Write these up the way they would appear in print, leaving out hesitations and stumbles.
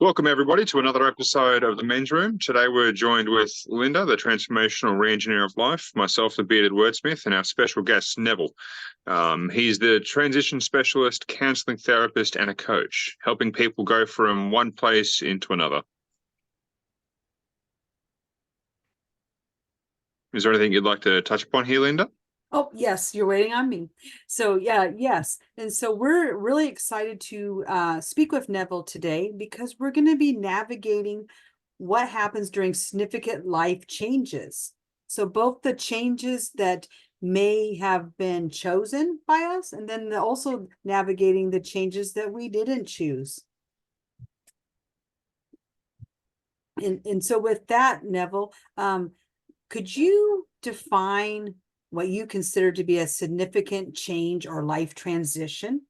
Welcome, everybody, to another episode of The Men's Room. Today, we're joined with Linda, the transformational re-engineer of life, myself, the bearded wordsmith, and our special guest, Neville. He's the transition specialist, counseling therapist, and a coach, helping people go from one place into another. Is there anything you'd like to touch upon here, Linda? Oh, yes, you're waiting on me. So, yeah, yes. And so we're really excited to speak with Neville today because we're going to be navigating what happens during significant life changes. So both the changes that may have been chosen by us, and then also navigating the changes that we didn't choose. And so with that, Neville, could you define what you consider to be a significant change or life transition?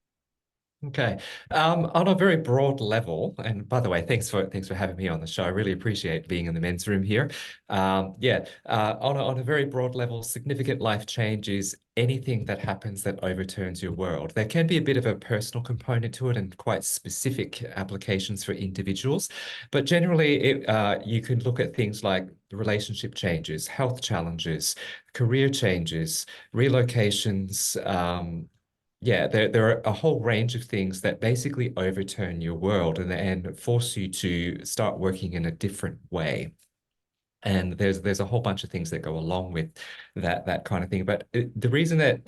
Okay. On a very broad level, and by the way, thanks for having me on the show. I really appreciate being in the men's room here. On a very broad level, significant life change is anything that happens that overturns your world. There can be a bit of a personal component to it and quite specific applications for individuals, but generally, you can look at things like relationship changes, health challenges, career changes, relocations. Yeah, there are a whole range of things that basically overturn your world and force you to start working in a different way. And there's a whole bunch of things that go along with that kind of thing. But the reason that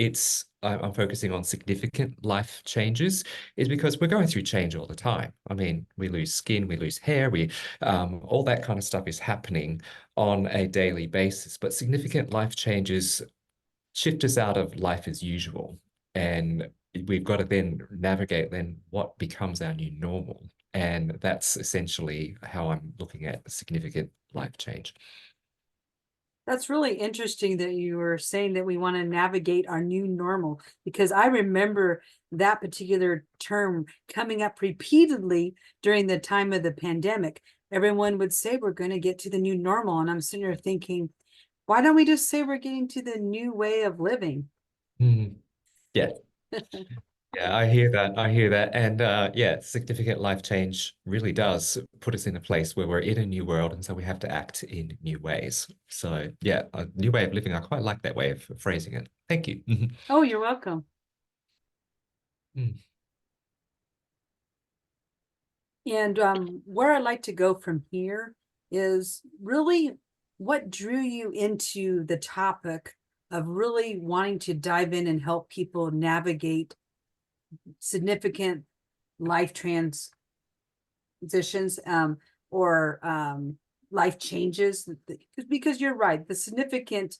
I'm focusing on significant life changes is because we're going through change all the time. I mean, we lose skin, we lose hair, all that kind of stuff is happening on a daily basis. But significant life changes shift us out of life as usual. And we've got to then navigate then what becomes our new normal. And that's essentially how I'm looking at significant life change. That's really interesting that you were saying that we want to navigate our new normal, because I remember that particular term coming up repeatedly during the time of the pandemic. Everyone would say we're going to get to the new normal. And I'm sitting there thinking, why don't we just say we're getting to the new way of living? Yeah. Yeah, I hear that. I hear that. And yeah, significant life change really does put us in a place where we're in a new world. And so we have to act in new ways. So yeah, a new way of living. I quite like that way of phrasing it. Thank you. Oh, you're welcome. Mm. And where I'd like to go from here is really what drew you into the topic of really wanting to dive in and help people navigate significant life transitions or life changes, because you're right, the significant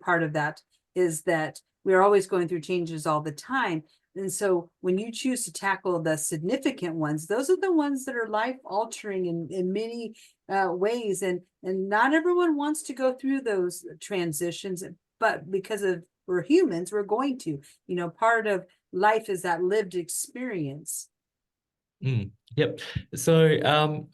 part of that is that we're always going through changes all the time. And so when you choose to tackle the significant ones, those are the ones that are life altering in many ways. And not everyone wants to go through those transitions, but because of we're humans, we're going to, part of life is that lived experience. Yep. So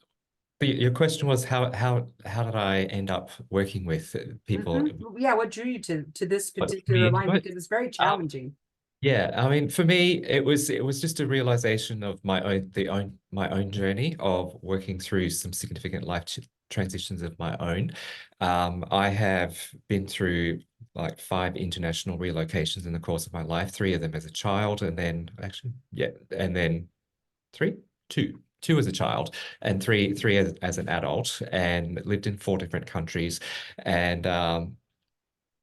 your question was how did I end up working with people? Yeah, what drew you to this particular line? Because it's very challenging. Yeah, I mean, for me, it was just a realization of my own journey of working through some significant life transitions of my own. I have been through like 5 international relocations in the course of my life, 3 of them as a child, and then and then 3, 2 as a child, and three as an adult, and lived in 4 different countries, and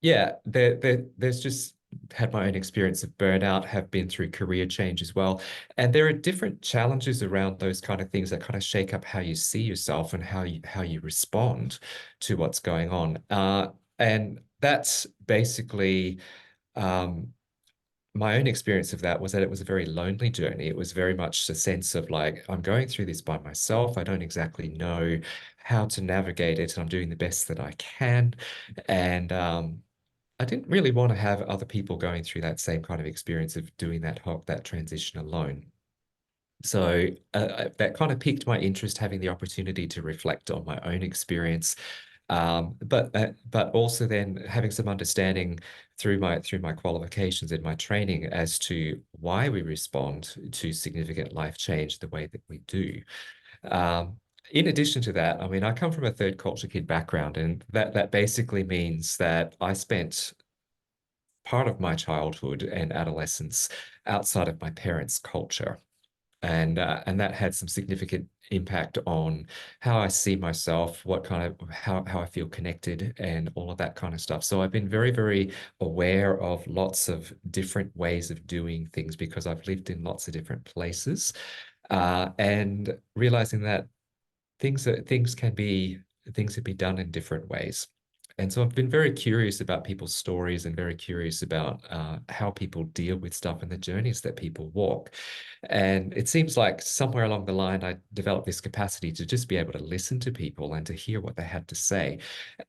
yeah, there's just had my own experience of burnout, have been through career change as well. And there are different challenges around those kind of things that kind of shake up how you see yourself and how you respond to what's going on. And that's basically my own experience of that was that it was a very lonely journey. It was very much a sense of like, I'm going through this by myself. I don't exactly know how to navigate it, and I'm doing the best that I can. And I didn't really want to have other people going through that same kind of experience of doing that transition alone. So that kind of piqued my interest, having the opportunity to reflect on my own experience, but also then having some understanding through my qualifications and my training as to why we respond to significant life change the way that we do. In addition to that, I mean, I come from a third culture kid background, and that basically means that I spent part of my childhood and adolescence outside of my parents' culture. And that had some significant impact on how I see myself, what kind of how I feel connected, and all of that kind of stuff. So I've been very, very aware of lots of different ways of doing things because I've lived in lots of different places, and realizing that things can be done in different ways. And so I've been very curious about people's stories and very curious about how people deal with stuff and the journeys that people walk. And it seems like somewhere along the line, I developed this capacity to just be able to listen to people and to hear what they had to say.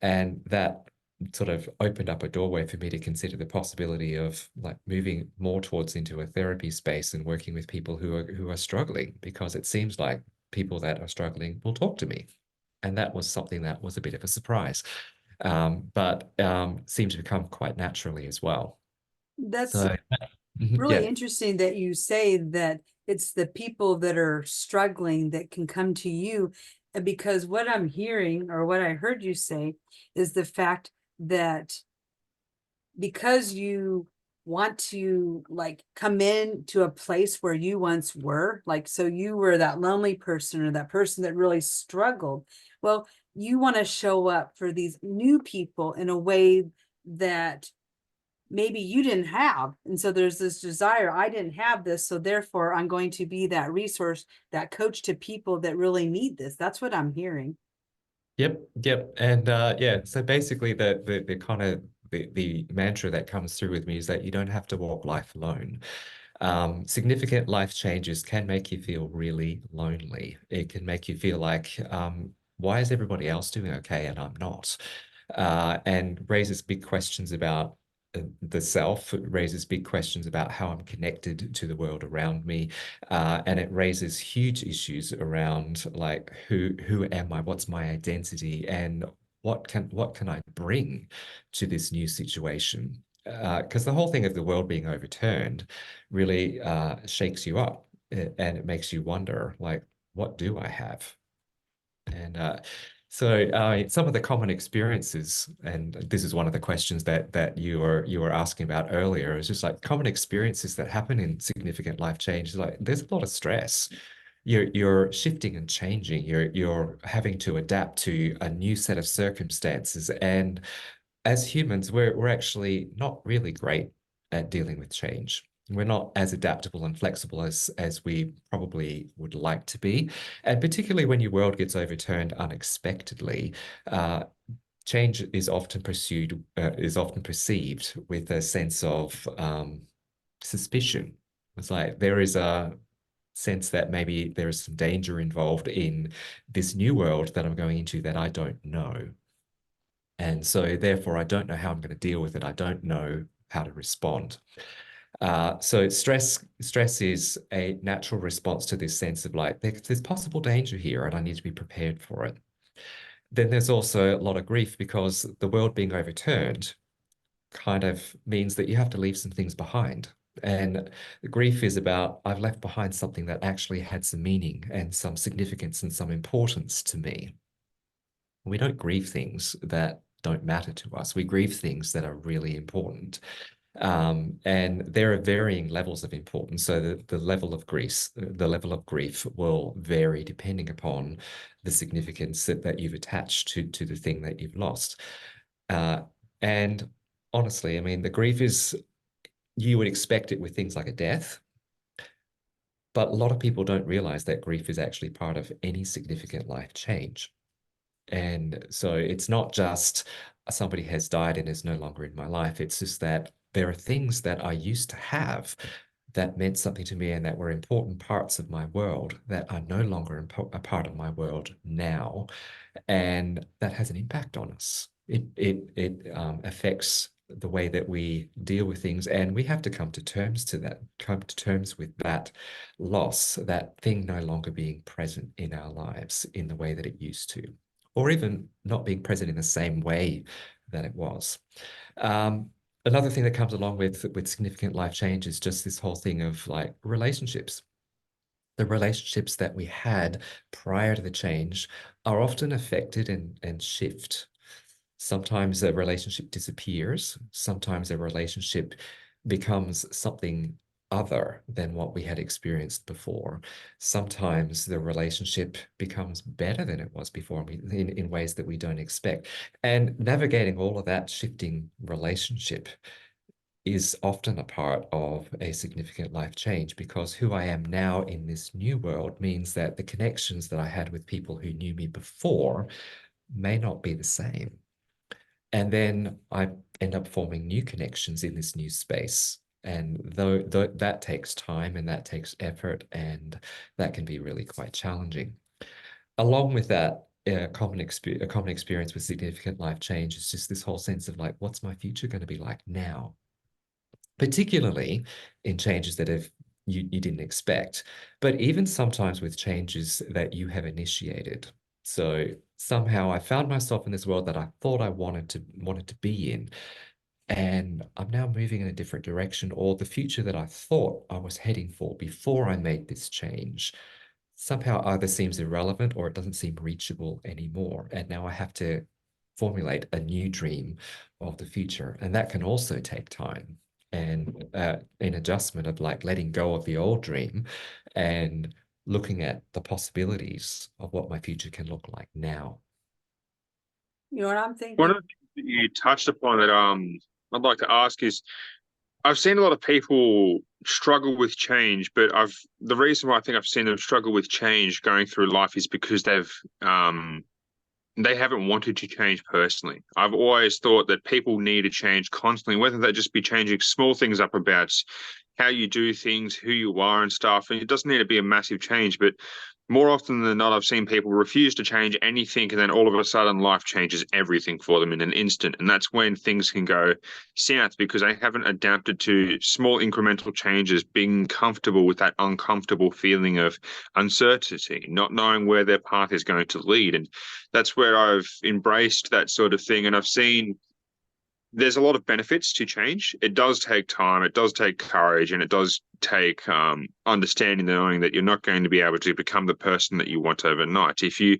And that sort of opened up a doorway for me to consider the possibility of like moving more towards into a therapy space and working with people who are struggling, because it seems like people that are struggling will talk to me. And that was something that was a bit of a surprise, but seemed to become quite naturally as well. That's So, really yeah. interesting that you say that it's the people that are struggling that can come to you. Because what I'm hearing, or what I heard you say, is the fact that because you want to like come in to a place where you once were, like, so you were that lonely person or that person that really struggled. Well, you want to show up for these new people in a way that maybe you didn't have. And so there's this desire, I didn't have this, so therefore I'm going to be that resource, that coach to people that really need this. That's what I'm hearing. Yep. And yeah, so basically the kind of the mantra that comes through with me is that you don't have to walk life alone. Significant life changes can make you feel really lonely. It can make you feel like, why is everybody else doing okay and I'm not? And raises big questions about the self. It raises big questions about how I'm connected to the world around me, and it raises huge issues around like who am I? What's my identity? And what can I bring to this new situation? Because the whole thing of the world being overturned really shakes you up, and it makes you wonder, like, what do I have? And so some of the common experiences, and this is one of the questions that you were asking about earlier, is just like common experiences that happen in significant life change. Like there's a lot of stress. You're shifting and changing. You're having to adapt to a new set of circumstances. And as humans, we're actually not really great at dealing with change. We're not as adaptable and flexible as we probably would like to be. And particularly when your world gets overturned unexpectedly, change is often perceived with a sense of suspicion. It's like there is a sense that maybe there is some danger involved in this new world that I'm going into that I don't know. And so therefore, I don't know how I'm going to deal with it. I don't know how to respond. So stress is a natural response to this sense of like, there's possible danger here and I need to be prepared for it. Then there's also a lot of grief because the world being overturned kind of means that you have to leave some things behind. And grief is about, I've left behind something that actually had some meaning and some significance and some importance to me. We don't grieve things that don't matter to us. We grieve things that are really important. And there are varying levels of importance. So the level of grief will vary depending upon the significance that you've attached to the thing that you've lost. And honestly, I mean, the grief is, you would expect it with things like a death, but a lot of people don't realize that grief is actually part of any significant life change. And so it's not just somebody has died and is no longer in my life. It's just that there are things that I used to have that meant something to me and that were important parts of my world that are no longer a part of my world now. And that has an impact on us. It affects the way that we deal with things, and we have to come to terms with that loss, that thing no longer being present in our lives in the way that it used to, or even not being present in the same way that it was. Another thing that comes along with significant life change is just this whole thing of like relationships. the relationships that we had prior to the change are often affected and shift. Sometimes a relationship disappears. Sometimes a relationship becomes something other than what we had experienced before. Sometimes the relationship becomes better than it was before in ways that we don't expect. And navigating all of that shifting relationship is often a part of a significant life change, because who I am now in this new world means that the connections that I had with people who knew me before may not be the same. And then I end up forming new connections in this new space. And though that takes time and that takes effort, and that can be really quite challenging. Along with that, a common experience with significant life change is just this whole sense of like, what's my future going to be like now? Particularly in changes that you didn't expect, but even sometimes with changes that you have initiated. So somehow I found myself in this world that I thought I wanted to be in, and I'm now moving in a different direction, or the future that I thought I was heading for before I made this change somehow either seems irrelevant or it doesn't seem reachable anymore. And now I have to formulate a new dream of the future. And that can also take time and an adjustment of like letting go of the old dream and looking at the possibilities of what my future can look like now. You know what I'm One thinking? of the things that you touched upon that I'd like to ask is, I've seen a lot of people struggle with change, but the reason why I think I've seen them struggle with change going through life is because they haven't wanted to change personally. I've always thought that people need to change constantly, whether that just be changing small things up about how you do things, who you are and stuff. And it doesn't need to be a massive change, but more often than not, I've seen people refuse to change anything, and then all of a sudden life changes everything for them in an instant. And that's when things can go south, because they haven't adapted to small incremental changes, being comfortable with that uncomfortable feeling of uncertainty, not knowing where their path is going to lead. And that's where I've embraced that sort of thing. And I've seen there's a lot of benefits to change. It does take time, it does take courage, and it does take understanding, knowing that you're not going to be able to become the person that you want overnight. If you,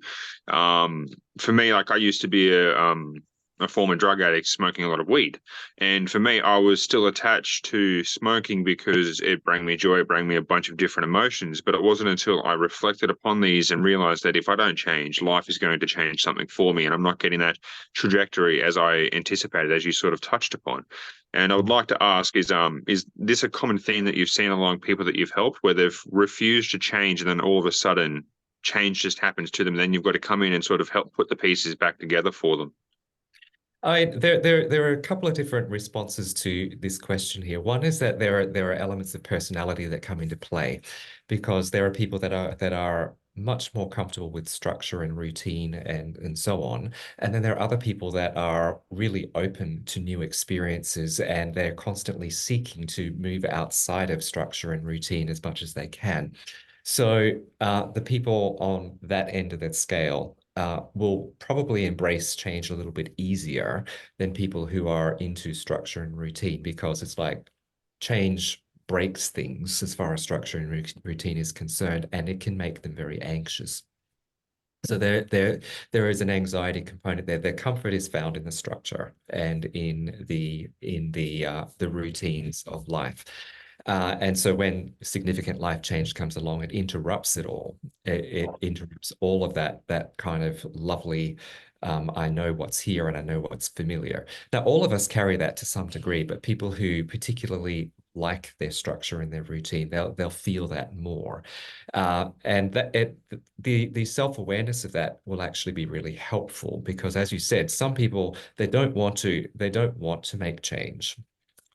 for me, like I used to be a former drug addict smoking a lot of weed. And for me, I was still attached to smoking because it brought me joy, it brought me a bunch of different emotions. But it wasn't until I reflected upon these and realized that if I don't change, life is going to change something for me. And I'm not getting that trajectory as I anticipated, as you sort of touched upon. And I would like to ask, is this a common theme that you've seen along people that you've helped, where they've refused to change and then all of a sudden change just happens to them? Then you've got to come in and sort of help put the pieces back together for them. There are a couple of different responses to this question here. One is that there are elements of personality that come into play, because there are people that are much more comfortable with structure and routine and so on. And then there are other people that are really open to new experiences, and they're constantly seeking to move outside of structure and routine as much as they can. So the people on that end of that scale will probably embrace change a little bit easier than people who are into structure and routine, because it's like change breaks things as far as structure and routine is concerned, and it can make them very anxious. So there is an anxiety component there. Their comfort is found in the structure and in the routines of life. And so when significant life change comes along, it interrupts it all. It interrupts all of that kind of lovely, I know what's here and I know what's familiar. Now, all of us carry that to some degree, but people who particularly like their structure and their routine, they'll feel that more. And the self-awareness of that will actually be really helpful, because as you said, some people, they don't want to make change.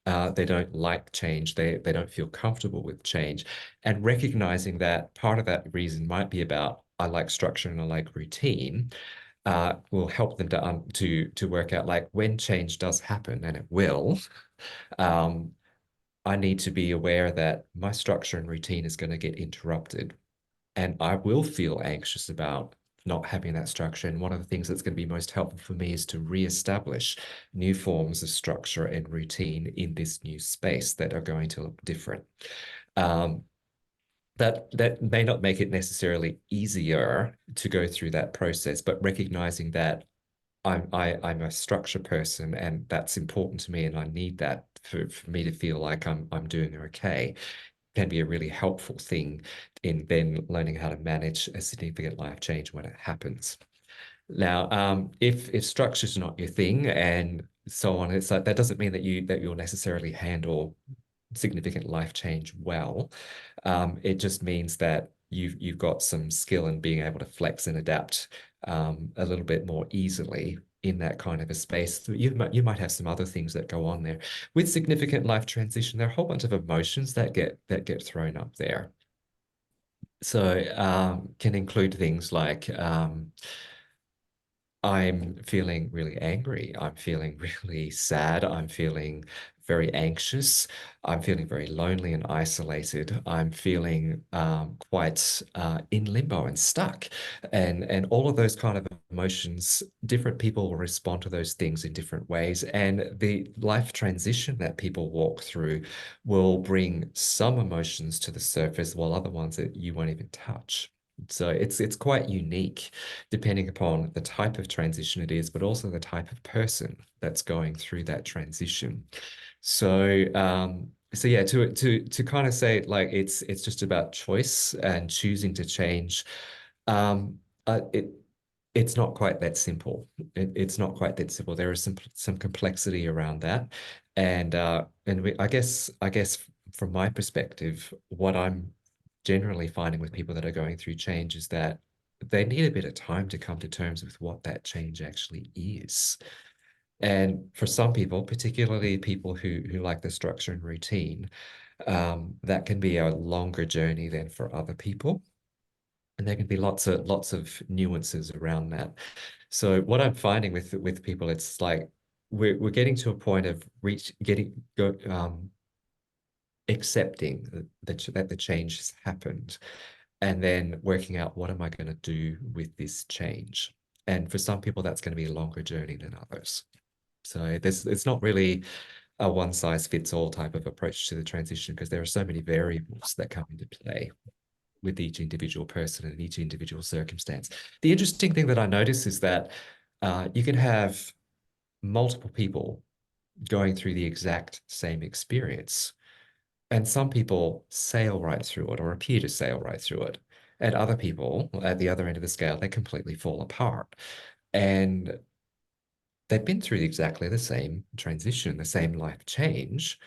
They don't like change. They don't feel comfortable with change. And recognizing that part of that reason might be about, I like structure and I like routine, will help them to work out, like, when change does happen, and it will, I need to be aware that my structure and routine is going to get interrupted, and I will feel anxious about not having that structure. And one of the things that's going to be most helpful for me is to reestablish new forms of structure and routine in this new space that are going to look different. that may not make it necessarily easier to go through that process, but recognizing that I'm a structure person and that's important to me and I need that for me to feel like I'm doing okay can be a really helpful thing in then learning how to manage a significant life change when it happens. Now, if structure's not your thing and so on, it's like that doesn't mean that you'll necessarily handle significant life change well. It just means that you've got some skill in being able to flex and adapt a little bit more easily in that kind of a space. You might have some other things that go on there. With significant life transition, there are a whole bunch of emotions that get thrown up there. So can include things like I'm feeling really angry. I'm feeling really sad. I'm feeling very anxious. I'm feeling very lonely and isolated. I'm feeling quite in limbo and stuck. And all of those kind of emotions, different people will respond to those things in different ways. And the life transition that people walk through will bring some emotions to the surface, while other ones that you won't even touch. So it's quite unique depending upon the type of transition it is, but also the type of person that's going through that transition. So so yeah, to kind of say like it's just about choice and choosing to change. Um, it it's not quite that simple. It's not quite that simple. There is some complexity around that, and I guess from my perspective, what I'm generally finding with people that are going through change is that they need a bit of time to come to terms with what that change actually is. And for some people, particularly people who like the structure and routine, that can be a longer journey than for other people. And there can be lots of nuances around that. So what I'm finding with people, it's like we're getting to a point of accepting that the change has happened and then working out what am I going to do with this change. And for some people, that's going to be a longer journey than others. So it's not really a one size fits all type of approach to the transition because there are so many variables that come into play with each individual person and each individual circumstance. The interesting thing that I notice is that you can have multiple people going through the exact same experience. And some people sail right through it or appear to sail right through it. And other people at the other end of the scale, they completely fall apart. And they've been through exactly the same transition, the same life change,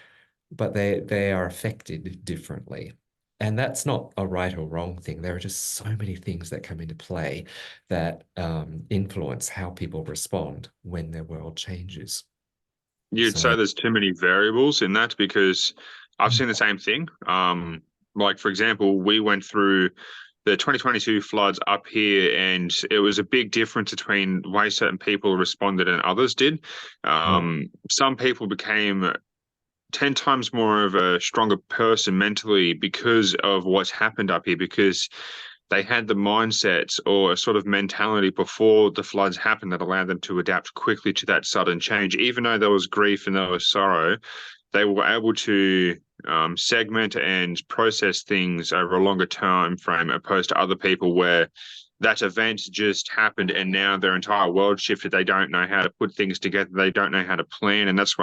but they are affected differently. And that's not a right or wrong thing. There are just so many things that come into play that influence how people respond when their world changes. You'd say So, there's too many variables in that because I've seen the same thing. Like for example, we went through the 2022 floods up here, and it was a big difference between the way certain people responded and others did. Some people became 10 times more of a stronger person mentally because of what's happened up here, because they had the mindset or a sort of mentality before the floods happened that allowed them to adapt quickly to that sudden change. Even though there was grief and there was sorrow, they were able to segment and process things over a longer time frame, opposed to other people where that event just happened and now their entire world shifted. They don't know how to put things together. They don't know how to plan. And that's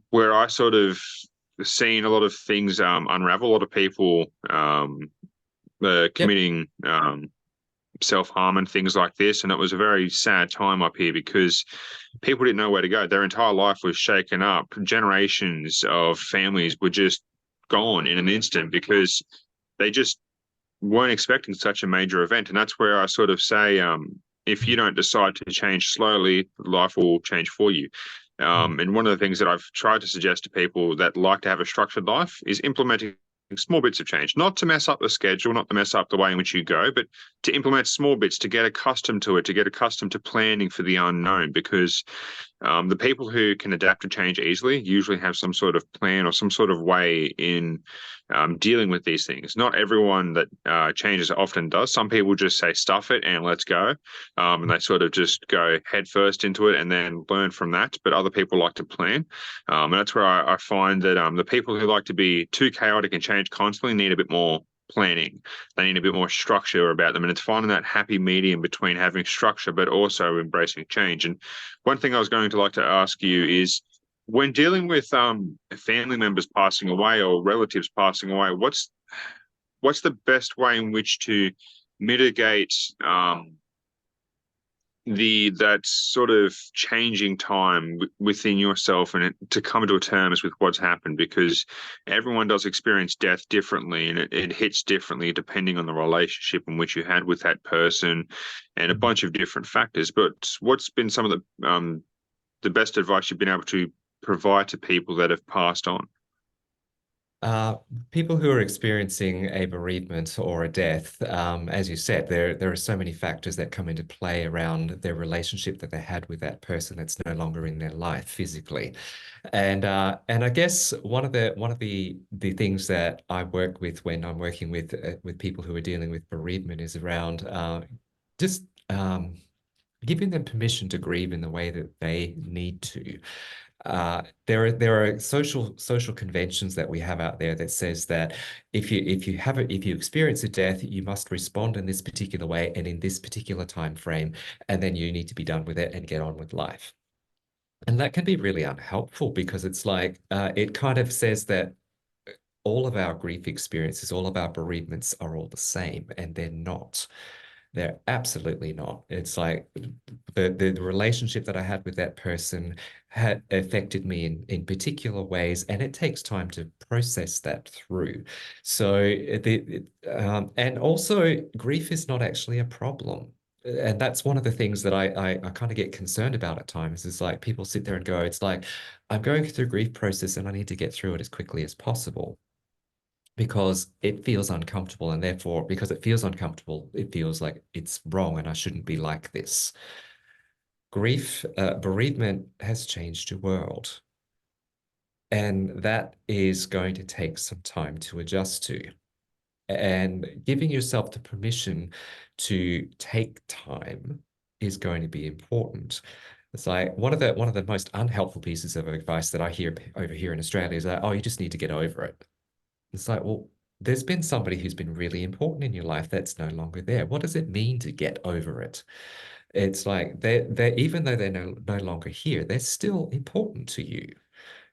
where I sort of seen a lot of things unravel, a lot of people yep. committing self-harm and things like this. And it was a very sad time up here because people didn't know where to go. Their entire life was shaken up. Generations of families were just gone in an instant because they just weren't expecting such a major event. And that's where I sort of say, if you don't decide to change slowly, life will change for you. And one of the things that I've tried to suggest to people that like to have a structured life is implementing small bits of change, not to mess up the schedule, not to mess up the way in which you go, but to implement small bits, to get accustomed to it, to get accustomed to planning for the unknown, because the people who can adapt to change easily usually have some sort of plan or some sort of way in dealing with these things. Not everyone that changes often does. Some people just say stuff it and let's go, and they sort of just go head first into it and then learn from that. But other people like to plan, and that's where I find that the people who like to be too chaotic and change constantly need a bit more planning. They need a bit more structure about them, and it's finding that happy medium between having structure but also embracing change. And one thing I was going to like to ask you is, when dealing with family members passing away or relatives passing away, what's the best way in which to mitigate that sort of changing time within yourself, and to come to terms with what's happened? Because everyone does experience death differently, and it hits differently depending on the relationship in which you had with that person and a bunch of different factors. But what's been some of the best advice you've been able to provide to people that have passed on? People who are experiencing a bereavement or a death, as you said, there are so many factors that come into play around their relationship that they had with that person that's no longer in their life physically. And I guess one of the things that I work with when I'm working with people who are dealing with bereavement is around just giving them permission to grieve in the way that they need to. There are social conventions that we have out there that says that if you experience a death, you must respond in this particular way and in this particular time frame, and then you need to be done with it and get on with life. And that can be really unhelpful, because it's like it kind of says that all of our grief experiences, all of our bereavements are all the same, and they're not. They're absolutely not. It's like the relationship that I had with that person had affected me in particular ways, and it takes time to process that through. So and also grief is not actually a problem. And that's one of the things that I kind of get concerned about at times. Is like people sit there and go, it's like, I'm going through a grief process and I need to get through it as quickly as possible, because it feels uncomfortable, and therefore, because it feels uncomfortable, it feels like it's wrong and I shouldn't be like this. Grief, bereavement has changed your world, and that is going to take some time to adjust to. And giving yourself the permission to take time is going to be important. It's like one of the most unhelpful pieces of advice that I hear over here in Australia is that, oh, you just need to get over it. It's like, well, there's been somebody who's been really important in your life that's no longer there. What does it mean to get over it? It's like they're even though they're no longer here, they're still important to you.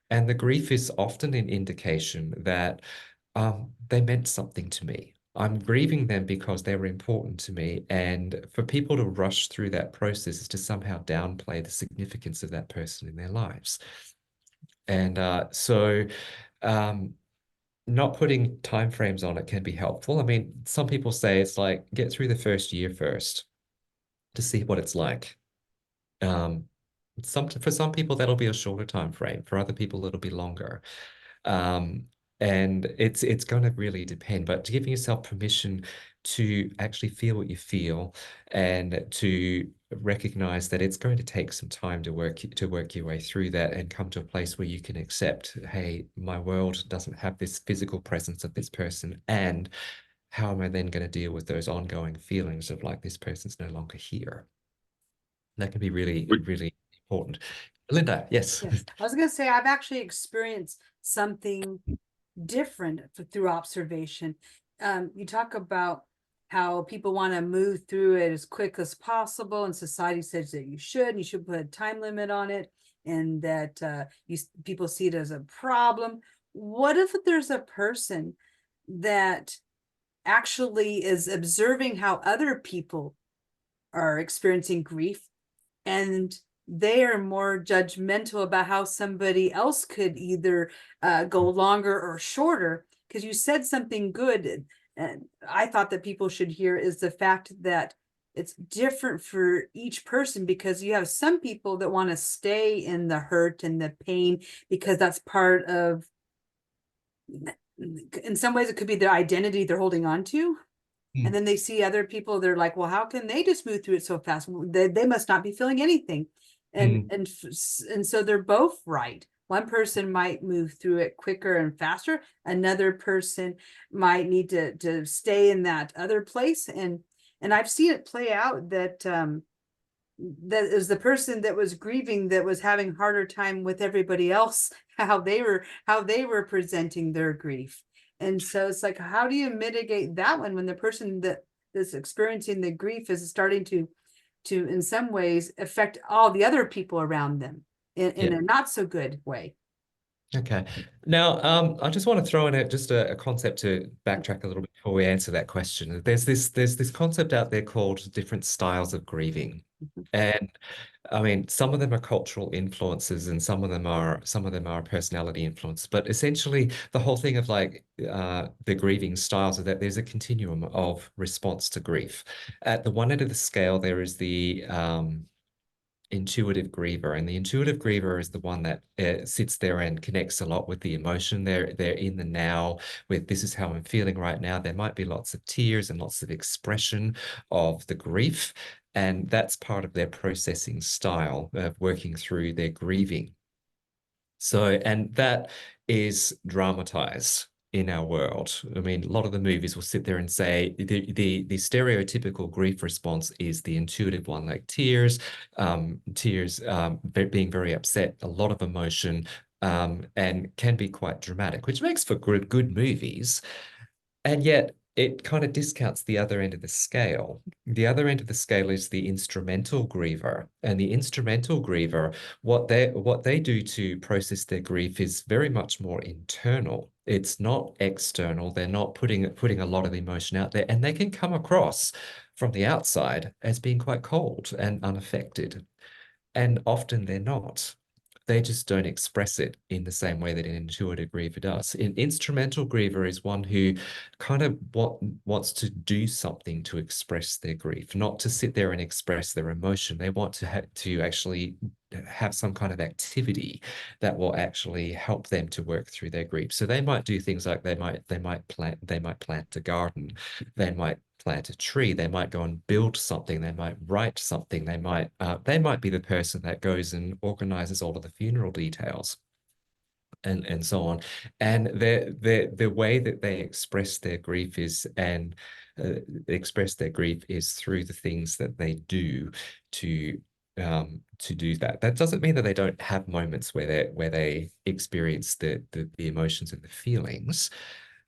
And the grief is often an indication that they meant something to me. I'm grieving them because they were important to me. And for people to rush through that process is to somehow downplay the significance of that person in their lives. And so not putting timeframes on it can be helpful. I mean, some people say it's like, get through the first year first to see what it's like. For some people that'll be a shorter time frame. For other people it'll be longer. And it's going to really depend. But giving yourself permission to actually feel what you feel, and to recognize that it's going to take some time to work your way through that, and come to a place where you can accept, hey, my world doesn't have this physical presence of this person, and how am I then going to deal with those ongoing feelings of like, this person's no longer here? That can be really, really important. Linda, yes. Yes, I was going to say, I've actually experienced something different through observation. You talk about how people want to move through it as quick as possible, and society says that you should put a time limit on it, and that people see it as a problem. What if there's a person that actually is observing how other people are experiencing grief, and they are more judgmental about how somebody else could either go longer or shorter? Because you said something good, and I thought that people should hear, is the fact that it's different for each person, because you have some people that want to stay in the hurt and the pain because that's part of, in some ways it could be their identity they're holding on to. And then they see other people, they're like, well, how can they just move through it so fast? They must not be feeling anything. And so they're both right. one person might move through it quicker and faster. Another person might need to stay in that other place. And I've seen it play out that that is the person that was grieving that was having harder time with everybody else, how they were presenting their grief. And so it's like, how do you mitigate that one when the person that is experiencing the grief is starting to in some ways affect all the other people around them in Yeah. a not so good way? Okay. Now, I just want to throw in just a concept to backtrack a little bit before we answer that question. There's this concept out there called different styles of grieving. Mhm. And I mean, some of them are cultural influences and some of them are personality influence. But essentially, the whole thing of like the grieving styles is that there's a continuum of response to grief. At the one end of the scale, there is the intuitive griever, and the intuitive griever is the one that sits there and connects a lot with the emotion. They're in the now with this is how I'm feeling right now. There might be lots of tears and lots of expression of the grief, and that's part of their processing style of working through their grieving. So, and that is dramatized in our world. I mean, a lot of the movies will sit there and say the stereotypical grief response is the intuitive one, like tears, being very upset, a lot of emotion, and can be quite dramatic, which makes for good movies. And yet it kind of discounts the other end of the scale. The other end of the scale is the instrumental griever. And the instrumental griever, what they do to process their grief is very much more internal. It's not external. They're not putting a lot of emotion out there. And they can come across from the outside as being quite cold and unaffected. And often they're not. They just don't express it in the same way that an intuitive griever does. An instrumental griever is one who kind of wants to do something to express their grief, not to sit there and express their emotion. They want to actually have some kind of activity that will actually help them to work through their grief. So they might do things like they might plant a garden, they might plant a tree, they might go and build something, they might write something, they might be the person that goes and organizes all of the funeral details and so on. And the way that they express their grief is through the things that they do to do that. That doesn't mean that they don't have moments where they experience the emotions and the feelings.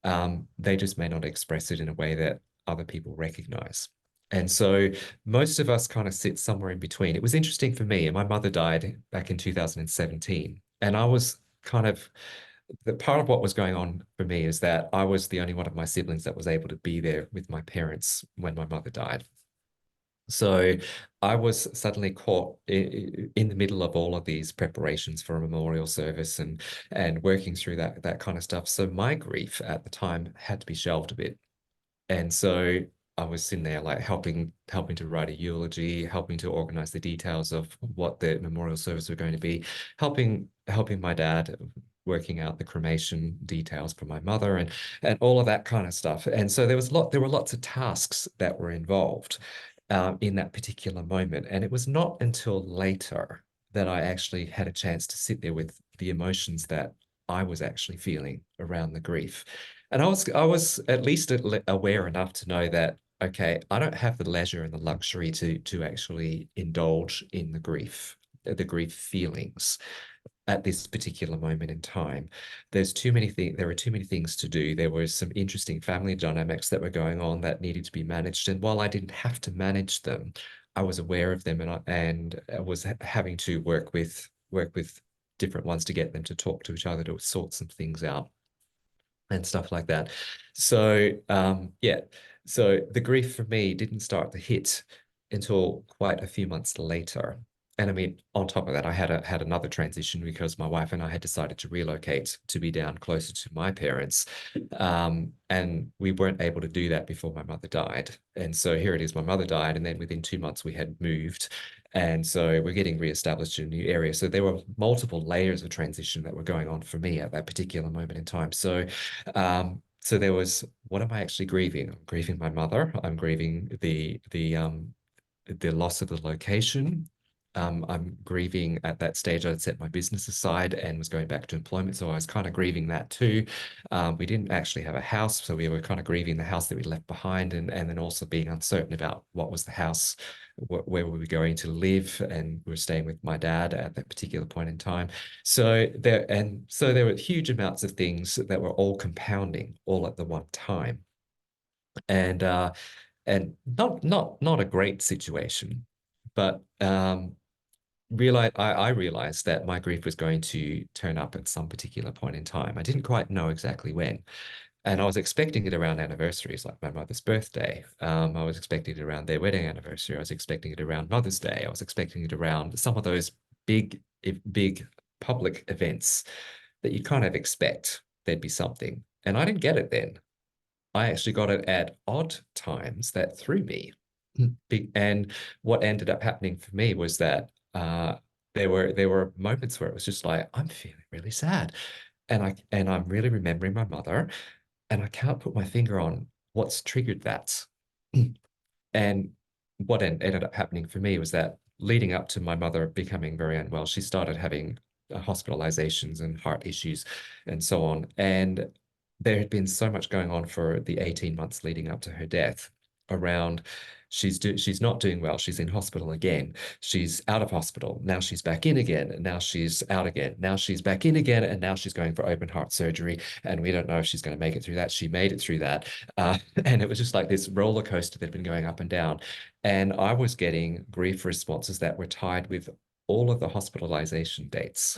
They just may not express it in a way that other people recognize. And so most of us kind of sit somewhere in between. It was interesting for me, and my mother died back in 2017. And I was kind of the part of what was going on for me is that I was the only one of my siblings that was able to be there with my parents when my mother died. So I was suddenly caught in the middle of all of these preparations for a memorial service and working through that kind of stuff. So my grief at the time had to be shelved a bit. And so I was sitting there like helping to write a eulogy, helping to organize the details of what the memorial service were going to be, helping my dad working out the cremation details for my mother and all of that kind of stuff. And so there were lots of tasks that were involved in that particular moment. And it was not until later that I actually had a chance to sit there with the emotions that I was actually feeling around the grief. And I was at least aware enough to know that, okay, I don't have the leisure and the luxury to actually indulge in the grief feelings at this particular moment in time. There are too many things to do. There were some interesting family dynamics that were going on that needed to be managed. And while I didn't have to manage them, I was aware of them and I was having to work with different ones to get them to talk to each other to sort some things out and stuff like that. So yeah, so the grief for me didn't start to hit until quite a few months later. And I mean, on top of that, I had another transition because my wife and I had decided to relocate to be down closer to my parents. And we weren't able to do that before my mother died. And so here it is, my mother died, and then within 2 months we had moved. And so we're getting reestablished in a new area. So there were multiple layers of transition that were going on for me at that particular moment in time. So there was, what am I actually grieving? I'm grieving my mother. I'm grieving the loss of the location. I'm grieving at that stage. I'd set my business aside and was going back to employment. So I was kind of grieving that too. We didn't actually have a house. So we were kind of grieving the house that we left behind, and then also being uncertain about what was the house, where were we going to live, and we were staying with my dad at that particular point in time. So there were huge amounts of things that were all compounding all at the one time. And not a great situation, but I realized that my grief was going to turn up at some particular point in time. I didn't quite know exactly when. And I was expecting it around anniversaries, like my mother's birthday. I was expecting it around their wedding anniversary. I was expecting it around Mother's Day. I was expecting it around some of those big public events that you kind of expect there'd be something. And I didn't get it then. I actually got it at odd times that threw me. And what ended up happening for me was that there were moments where it was just like, I'm feeling really sad. And I'm really remembering my mother, and I can't put my finger on what's triggered that. And what ended up happening for me was that leading up to my mother becoming very unwell, she started having hospitalizations and heart issues and so on. And there had been so much going on for the 18 months leading up to her death around she's not doing well. She's in hospital again. She's out of hospital. Now she's back in again. And now she's out again. Now she's back in again. And now she's going for open heart surgery. And we don't know if she's going to make it through that. She made it through that. And it was just like this roller coaster that had been going up and down. And I was getting grief responses that were tied with all of the hospitalization dates.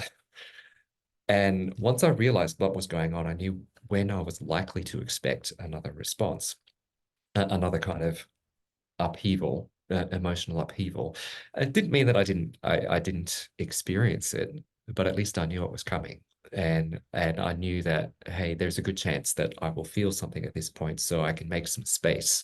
And once I realized what was going on, I knew when I was likely to expect another response, another kind of upheaval, emotional upheaval. It didn't mean that I didn't experience it, but at least I knew it was coming. And I knew that, hey, there's a good chance that I will feel something at this point, so I can make some space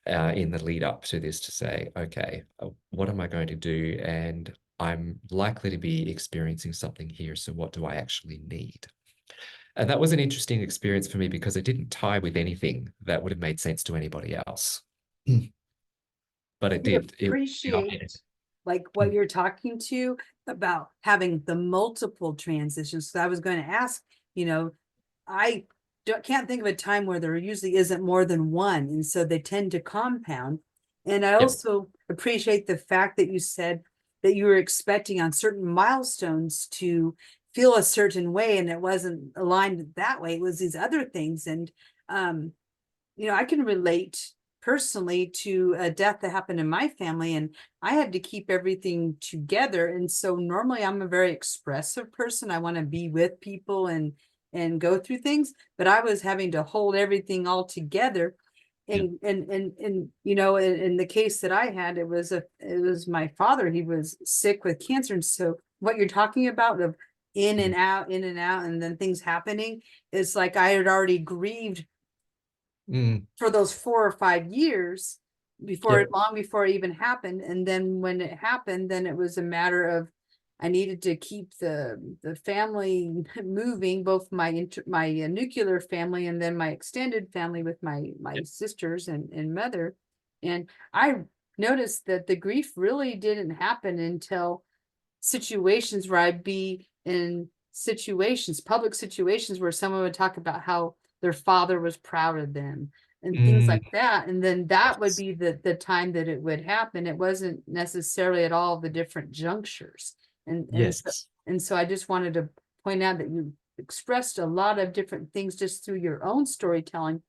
in the lead up to this to say, okay, what am I going to do? And I'm likely to be experiencing something here. So what do I actually need? And that was an interesting experience for me because it didn't tie with anything that would have made sense to anybody else. But it I did. appreciate like what you're talking to about having the multiple transitions. So I was going to ask, I can't think of a time where there usually isn't more than one. And so they tend to compound. And I also appreciate the fact that you said that you were expecting on certain milestones to feel a certain way, and it wasn't aligned that way. It was these other things. And, I can relate personally to a death that happened in my family, and I had to keep everything together. And so normally I'm a very expressive person. I want to be with people and go through things, but I was having to hold everything all together. And in the case that I had, it was my father. He was sick with cancer. And so what you're talking about of in and out, and then things happening, it's like I had already grieved for those 4 or 5 years long before it even happened. And then when it happened, then it was a matter of I needed to keep the family moving, both my nuclear family and then my extended family with my sisters and mother. And I noticed that the grief really didn't happen until situations where I'd be in public situations where someone would talk about how their father was proud of them and things like that. And then that would be the time that it would happen. It wasn't necessarily at all the different junctures. And so I just wanted to point out that you expressed a lot of different things just through your own storytelling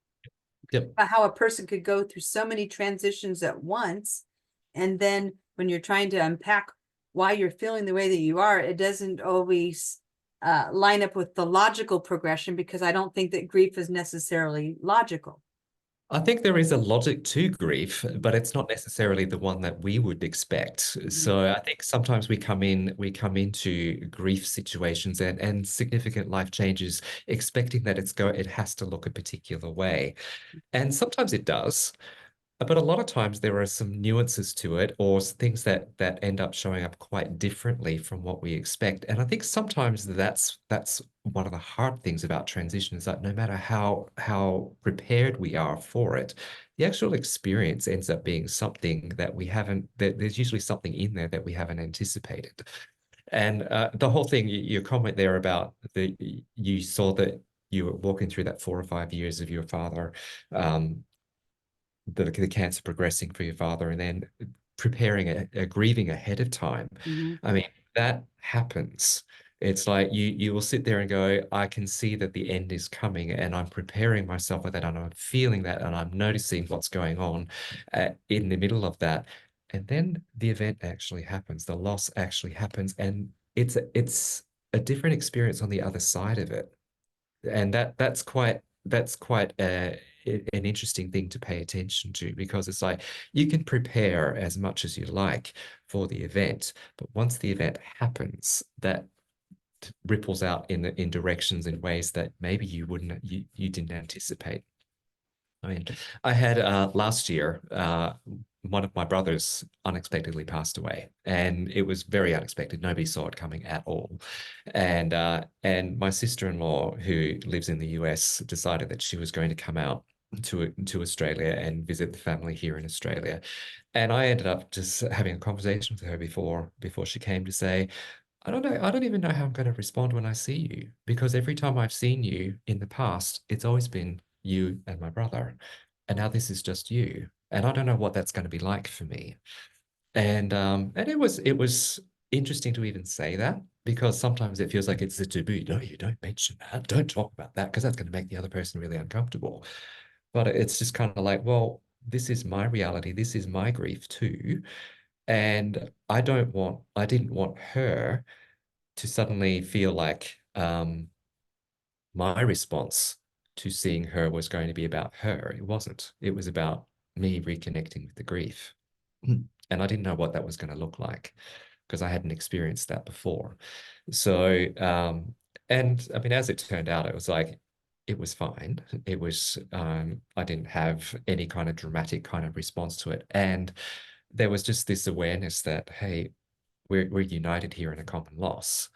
about how a person could go through so many transitions at once. And then when you're trying to unpack why you're feeling the way that you are, it doesn't always line up with the logical progression, because I don't think that grief is necessarily logical. I think there is a logic to grief, but it's not necessarily the one that we would expect. So I think sometimes we come into grief situations and significant life changes expecting that it has to look a particular way. And sometimes it does. But a lot of times there are some nuances to it, or things that end up showing up quite differently from what we expect. And I think sometimes that's one of the hard things about transition, is that no matter how prepared we are for it, the actual experience ends up being something that we haven't, there's usually something in there that we haven't anticipated. And the whole thing, your comment there about you saw that you were walking through that 4 or 5 years of your father, the cancer progressing for your father, and then preparing a grieving ahead of time. Mm-hmm. I mean, that happens. It's like you will sit there and go, I can see that the end is coming, and I'm preparing myself for that, and I'm feeling that, and I'm noticing what's going on in the middle of that. And then the event actually happens, the loss actually happens, and it's a different experience on the other side of it. And that's quite an interesting thing to pay attention to, because it's like you can prepare as much as you like for the event, but once the event happens, that ripples out in directions, in ways that maybe you didn't anticipate. I mean, I had last year, one of my brothers unexpectedly passed away, and it was very unexpected. Nobody saw it coming at all. And my sister-in-law, who lives in the US, decided that she was going to come out to Australia and visit the family here in Australia. And I ended up just having a conversation with her before she came, to say, I don't know. I don't even know how I'm going to respond when I see you, because every time I've seen you in the past, it's always been you and my brother. And now this is just you. And I don't know what that's going to be like for me. And it was interesting to even say that, because sometimes it feels like it's a taboo. No, you don't mention that. Don't talk about that, because that's going to make the other person really uncomfortable. But it's just kind of like, well, this is my reality. This is my grief too. And I didn't want her to suddenly feel like my response to seeing her was going to be about her. It wasn't. It was about me reconnecting with the grief. And I didn't know what that was going to look like, because I hadn't experienced that before. So, and I mean, as it turned out, it was like, it was fine. It was, I didn't have any kind of dramatic kind of response to it. And there was just this awareness that, hey, we're united here in a common loss,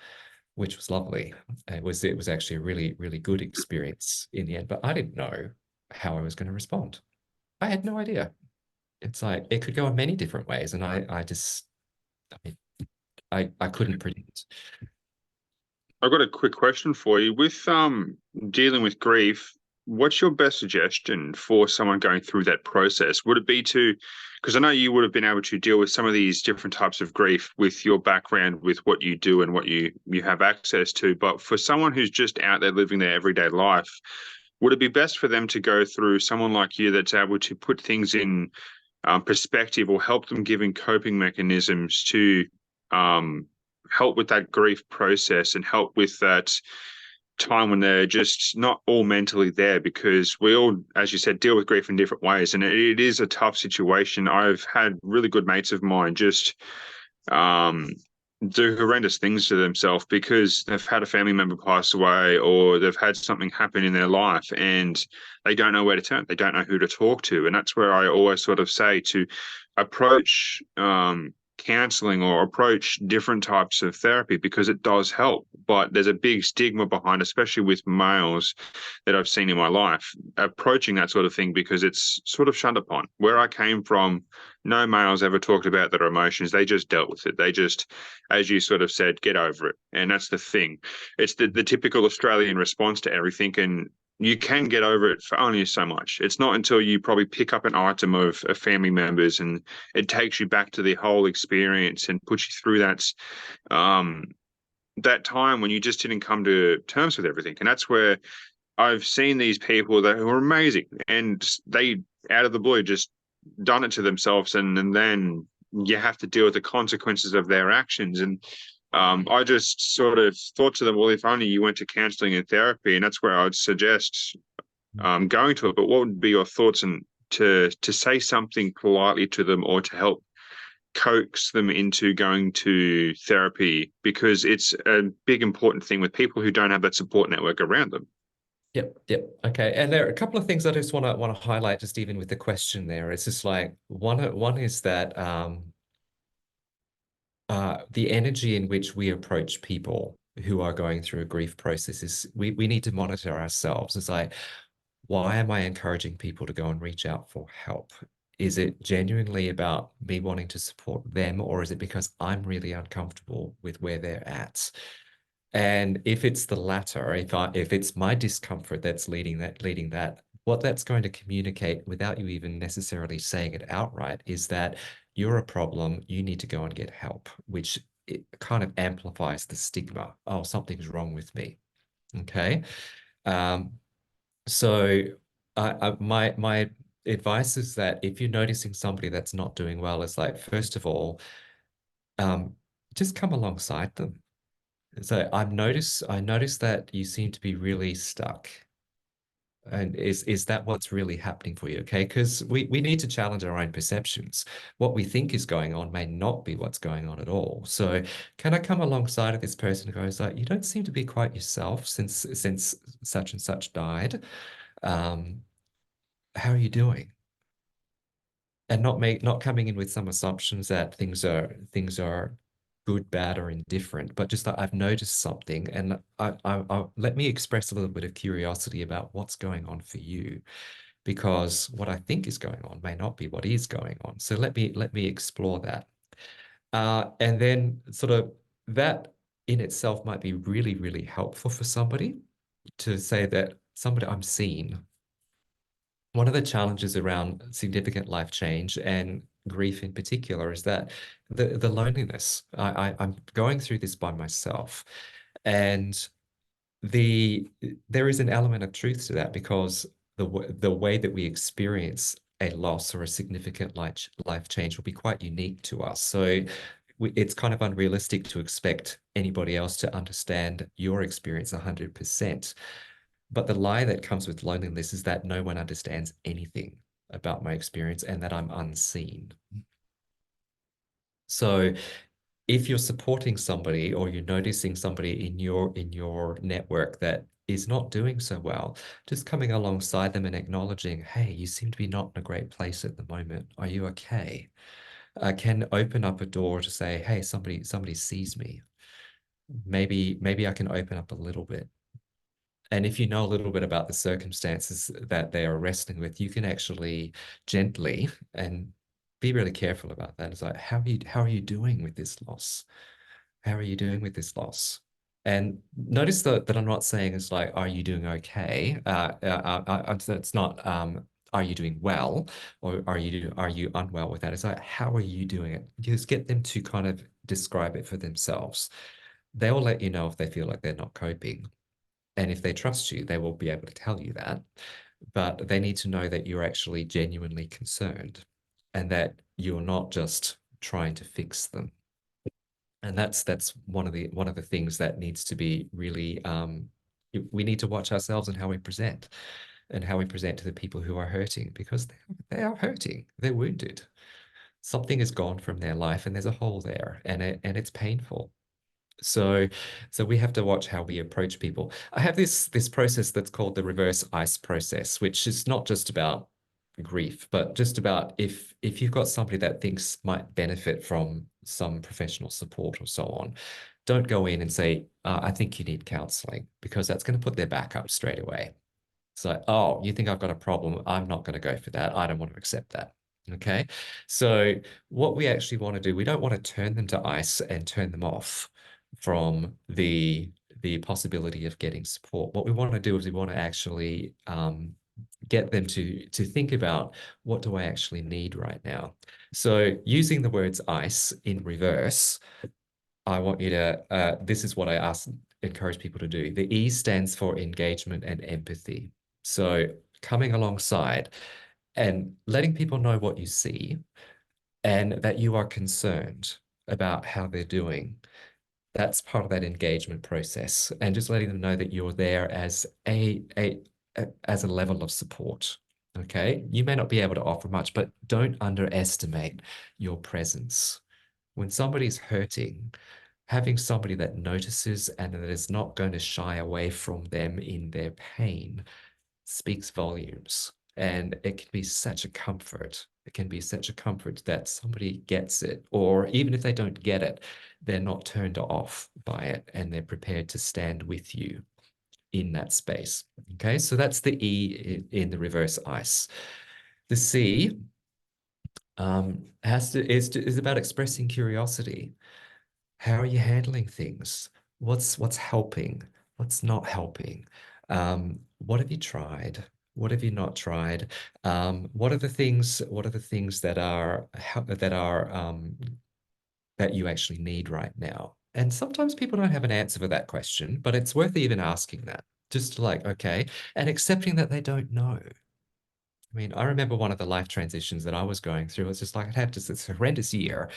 which was lovely. It was actually a really, really good experience in the end, but I didn't know how I was going to respond. I had no idea. It's like it could go in many different ways, and I mean, I couldn't predict. I've got a quick question for you. With dealing with grief, what's your best suggestion for someone going through that process? Would it be to, because I know you would have been able to deal with some of these different types of grief with your background, with what you do and what you have access to, but for someone who's just out there living their everyday life, would it be best for them to go through someone like you that's able to put things in perspective, or help them giving coping mechanisms to help with that grief process and help with that time when they're just not all mentally there? Because we all, as you said, deal with grief in different ways, and it is a tough situation. I've had really good mates of mine just do horrendous things to themselves because they've had a family member pass away, or they've had something happen in their life, and they don't know where to turn. They don't know who to talk to. And that's where I always sort of say to approach counseling or approach different types of therapy, because it does help. But there's a big stigma behind, especially with males that I've seen in my life, approaching that sort of thing, because it's sort of shunned upon. Where I came from, no males ever talked about their emotions. They just dealt with it. They just, as you sort of said, get over it. And that's the thing. It's the typical Australian response to everything. And you can get over it for only so much. It's not until you probably pick up an item of family members and it takes you back to the whole experience and puts you through that time when you just didn't come to terms with everything. And that's where I've seen these people that are amazing, and they, out of the blue, just done it to themselves, and then you have to deal with the consequences of their actions. And I just sort of thought to them, well, if only you went to counseling and therapy, and that's where I'd suggest going to it. But what would be your thoughts, and to say something politely to them, or to help coax them into going to therapy, because it's a big important thing with people who don't have that support network around them? Yep. Okay. And there are a couple of things I just want to highlight, just even with the question there. It's just like one is that the energy in which we approach people who are going through a grief process is we need to monitor ourselves. It's like, why am I encouraging people to go and reach out for help? Is it genuinely about me wanting to support them, or is it because I'm really uncomfortable with where they're at? And if it's the latter, if it's my discomfort that's leading that, what that's going to communicate without you even necessarily saying it outright is that you're a problem, you need to go and get help, which it kind of amplifies the stigma. Oh, something's wrong with me. Okay. Um, so my advice is that if you're noticing somebody that's not doing well, it's like, first of all, um, just come alongside them. So I noticed that you seem to be really stuck. And is that what's really happening for you? Okay, because we need to challenge our own perceptions. What we think is going on may not be what's going on at all. So can I come alongside of this person who goes like, you don't seem to be quite yourself since such and such died. Um, how are you doing? And not coming in with some assumptions that things are good, bad, or indifferent, but just that I've noticed something, and I let me express a little bit of curiosity about what's going on for you, because what I think is going on may not be what is going on. So let me explore that, and then sort of that in itself might be really, really helpful for somebody to say that somebody I'm seen. One of the challenges around significant life change and grief in particular is that the loneliness. I'm going through this by myself, and there is an element of truth to that, because the way that we experience a loss or a significant life change will be quite unique to us. So it's kind of unrealistic to expect anybody else to understand your experience 100%. But the lie that comes with loneliness is that no one understands anything about my experience and that I'm unseen. So if you're supporting somebody or you're noticing somebody in your network that is not doing so well, just coming alongside them and acknowledging, hey, you seem to be not in a great place at the moment. Are you okay? Can open up a door to say, hey, somebody sees me. Maybe I can open up a little bit. And if you know a little bit about the circumstances that they are wrestling with, you can actually gently and be really careful about that. It's like, how are you doing with this loss? How are you doing with this loss? And notice that I'm not saying it's like, are you doing okay? It's not, are you doing well, or are you unwell with that? It's like, how are you doing it? Just get them to kind of describe it for themselves. They will let you know if they feel like they're not coping. And if they trust you, they will be able to tell you that. But they need to know that you're actually genuinely concerned and that you're not just trying to fix them. And that's one of the things that needs to be really we need to watch ourselves and how we present to the people who are hurting, because they are hurting. They're wounded. Something is gone from their life and there's a hole there, and it's painful. So, we have to watch how we approach people. I have this process that's called the reverse ice process, which is not just about grief, but just about if you've got somebody that thinks might benefit from some professional support or so on, don't go in and say, I think you need counseling, because that's going to put their back up straight away. So, oh, you think I've got a problem? I'm not going to go for that. I don't want to accept that. Okay. So what we actually want to do, we don't want to turn them to ice and turn them off from the possibility of getting support. What we want to do is we want to actually get them to think about, what do I actually need right now? So using the words ice in reverse, I want you to, this is what I encourage people to do. The E stands for engagement and empathy. So coming alongside and letting people know what you see and that you are concerned about how they're doing. That's part of that engagement process, and just letting them know that you're there as as a level of support. Okay, you may not be able to offer much, but don't underestimate your presence. When somebody's hurting, having somebody that notices and that is not going to shy away from them in their pain speaks volumes. And it can be such a comfort. It can be such a comfort that somebody gets it, or even if they don't get it, they're not turned off by it and they're prepared to stand with you in that space. Okay, so that's the E in the reverse ice. The C is about expressing curiosity. How are you handling things? What's helping? What's not helping? What have you tried? What have you not tried? What are the things? What are the things that are that you actually need right now? And sometimes people don't have an answer for that question, but it's worth even asking that. Just like, okay, and accepting that they don't know. I mean, I remember one of the life transitions that I was going through. It was just like I had just this horrendous year,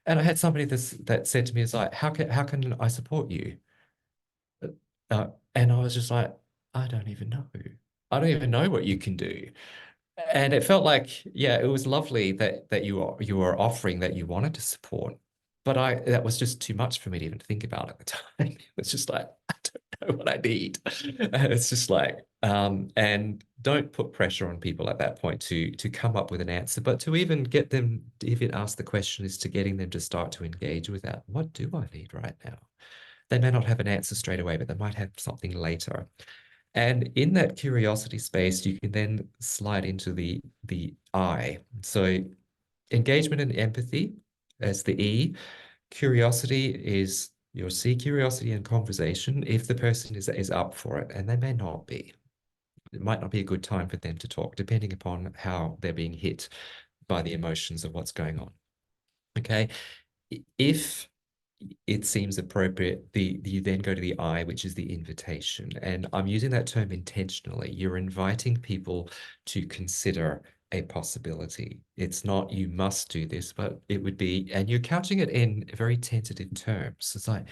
and I had somebody that said to me, "It's like, how can I support you?" And I was just like, "I don't even know. I don't even know what you can do." And it felt like, yeah, it was lovely that you were offering that you wanted to support, but that was just too much for me to even think about at the time. It was just like, I don't know what I need. And it's just like, and don't put pressure on people at that point to come up with an answer, but to even get them to even ask the question is to getting them to start to engage with that. What do I need right now? They may not have an answer straight away, but they might have something later. And in that curiosity space, you can then slide into the I. So engagement and empathy as the E. Curiosity is your C, curiosity and conversation, if the person is up for it, and they may not be. It might not be a good time for them to talk, depending upon how they're being hit by the emotions of what's going on. Okay. If it seems appropriate, you then go to the I, which is the invitation. And I'm using that term intentionally. You're inviting people to consider a possibility. It's not you must do this, but it would be, and you're couching it in very tentative terms. It's like,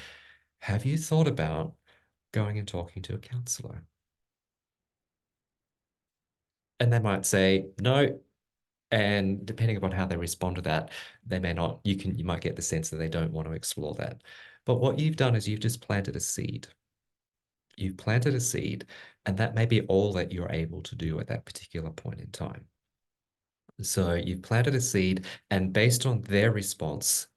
have you thought about going and talking to a counselor? And they might say no. And depending upon how they respond to that, they may not, you might get the sense that they don't want to explore that. But what you've done is you've just planted a seed. You've planted a seed, and that may be all that you're able to do at that particular point in time. So you've planted a seed, and based on their response,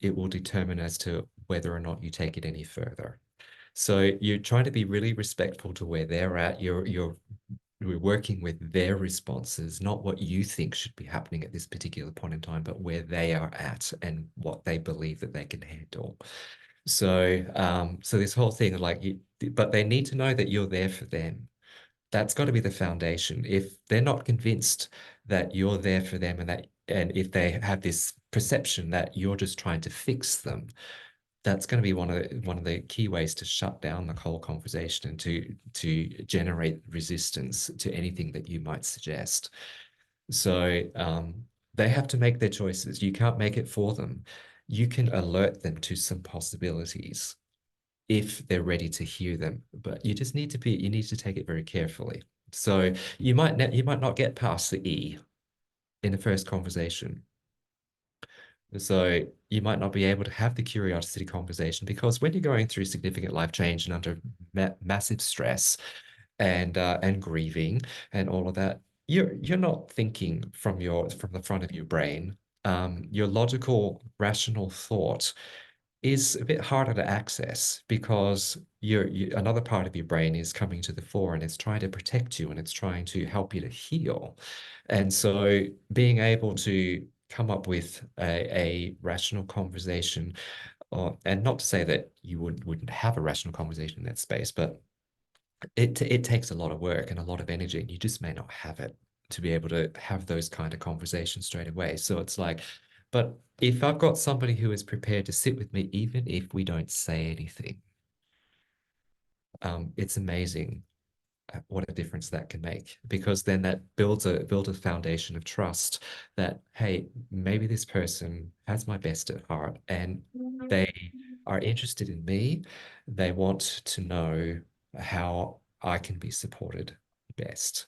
it will determine as to whether or not you take it any further. So you're trying to be really respectful to where they're at. We're working with their responses, not what you think should be happening at this particular point in time, but where they are at and what they believe that they can handle. So, so this whole thing, but they need to know that you're there for them. That's got to be the foundation. If they're not convinced that you're there for them and if they have this perception that you're just trying to fix them, that's going to be one of the key ways to shut down the whole conversation and to generate resistance to anything that you might suggest. So they have to make their choices. You can't make it for them. You can alert them to some possibilities if they're ready to hear them, but you need to take it very carefully. So you might not get past the E in the first conversation. So you might not be able to have the curiosity conversation because when you're going through significant life change and under massive stress and grieving and all of that, you're not thinking from the front of your brain. Your logical, rational thought is a bit harder to access because another part of your brain is coming to the fore and it's trying to protect you and it's trying to help you to heal. And so being able to come up with a rational conversation, and not to say that you wouldn't have a rational conversation in that space, but it takes a lot of work and a lot of energy, and you just may not have it to be able to have those kind of conversations straight away. So it's like, but if I've got somebody who is prepared to sit with me, even if we don't say anything, it's amazing what a difference that can make, because then that builds a foundation of trust that, hey, maybe this person has my best at heart and they are interested in me. They want to know how I can be supported best.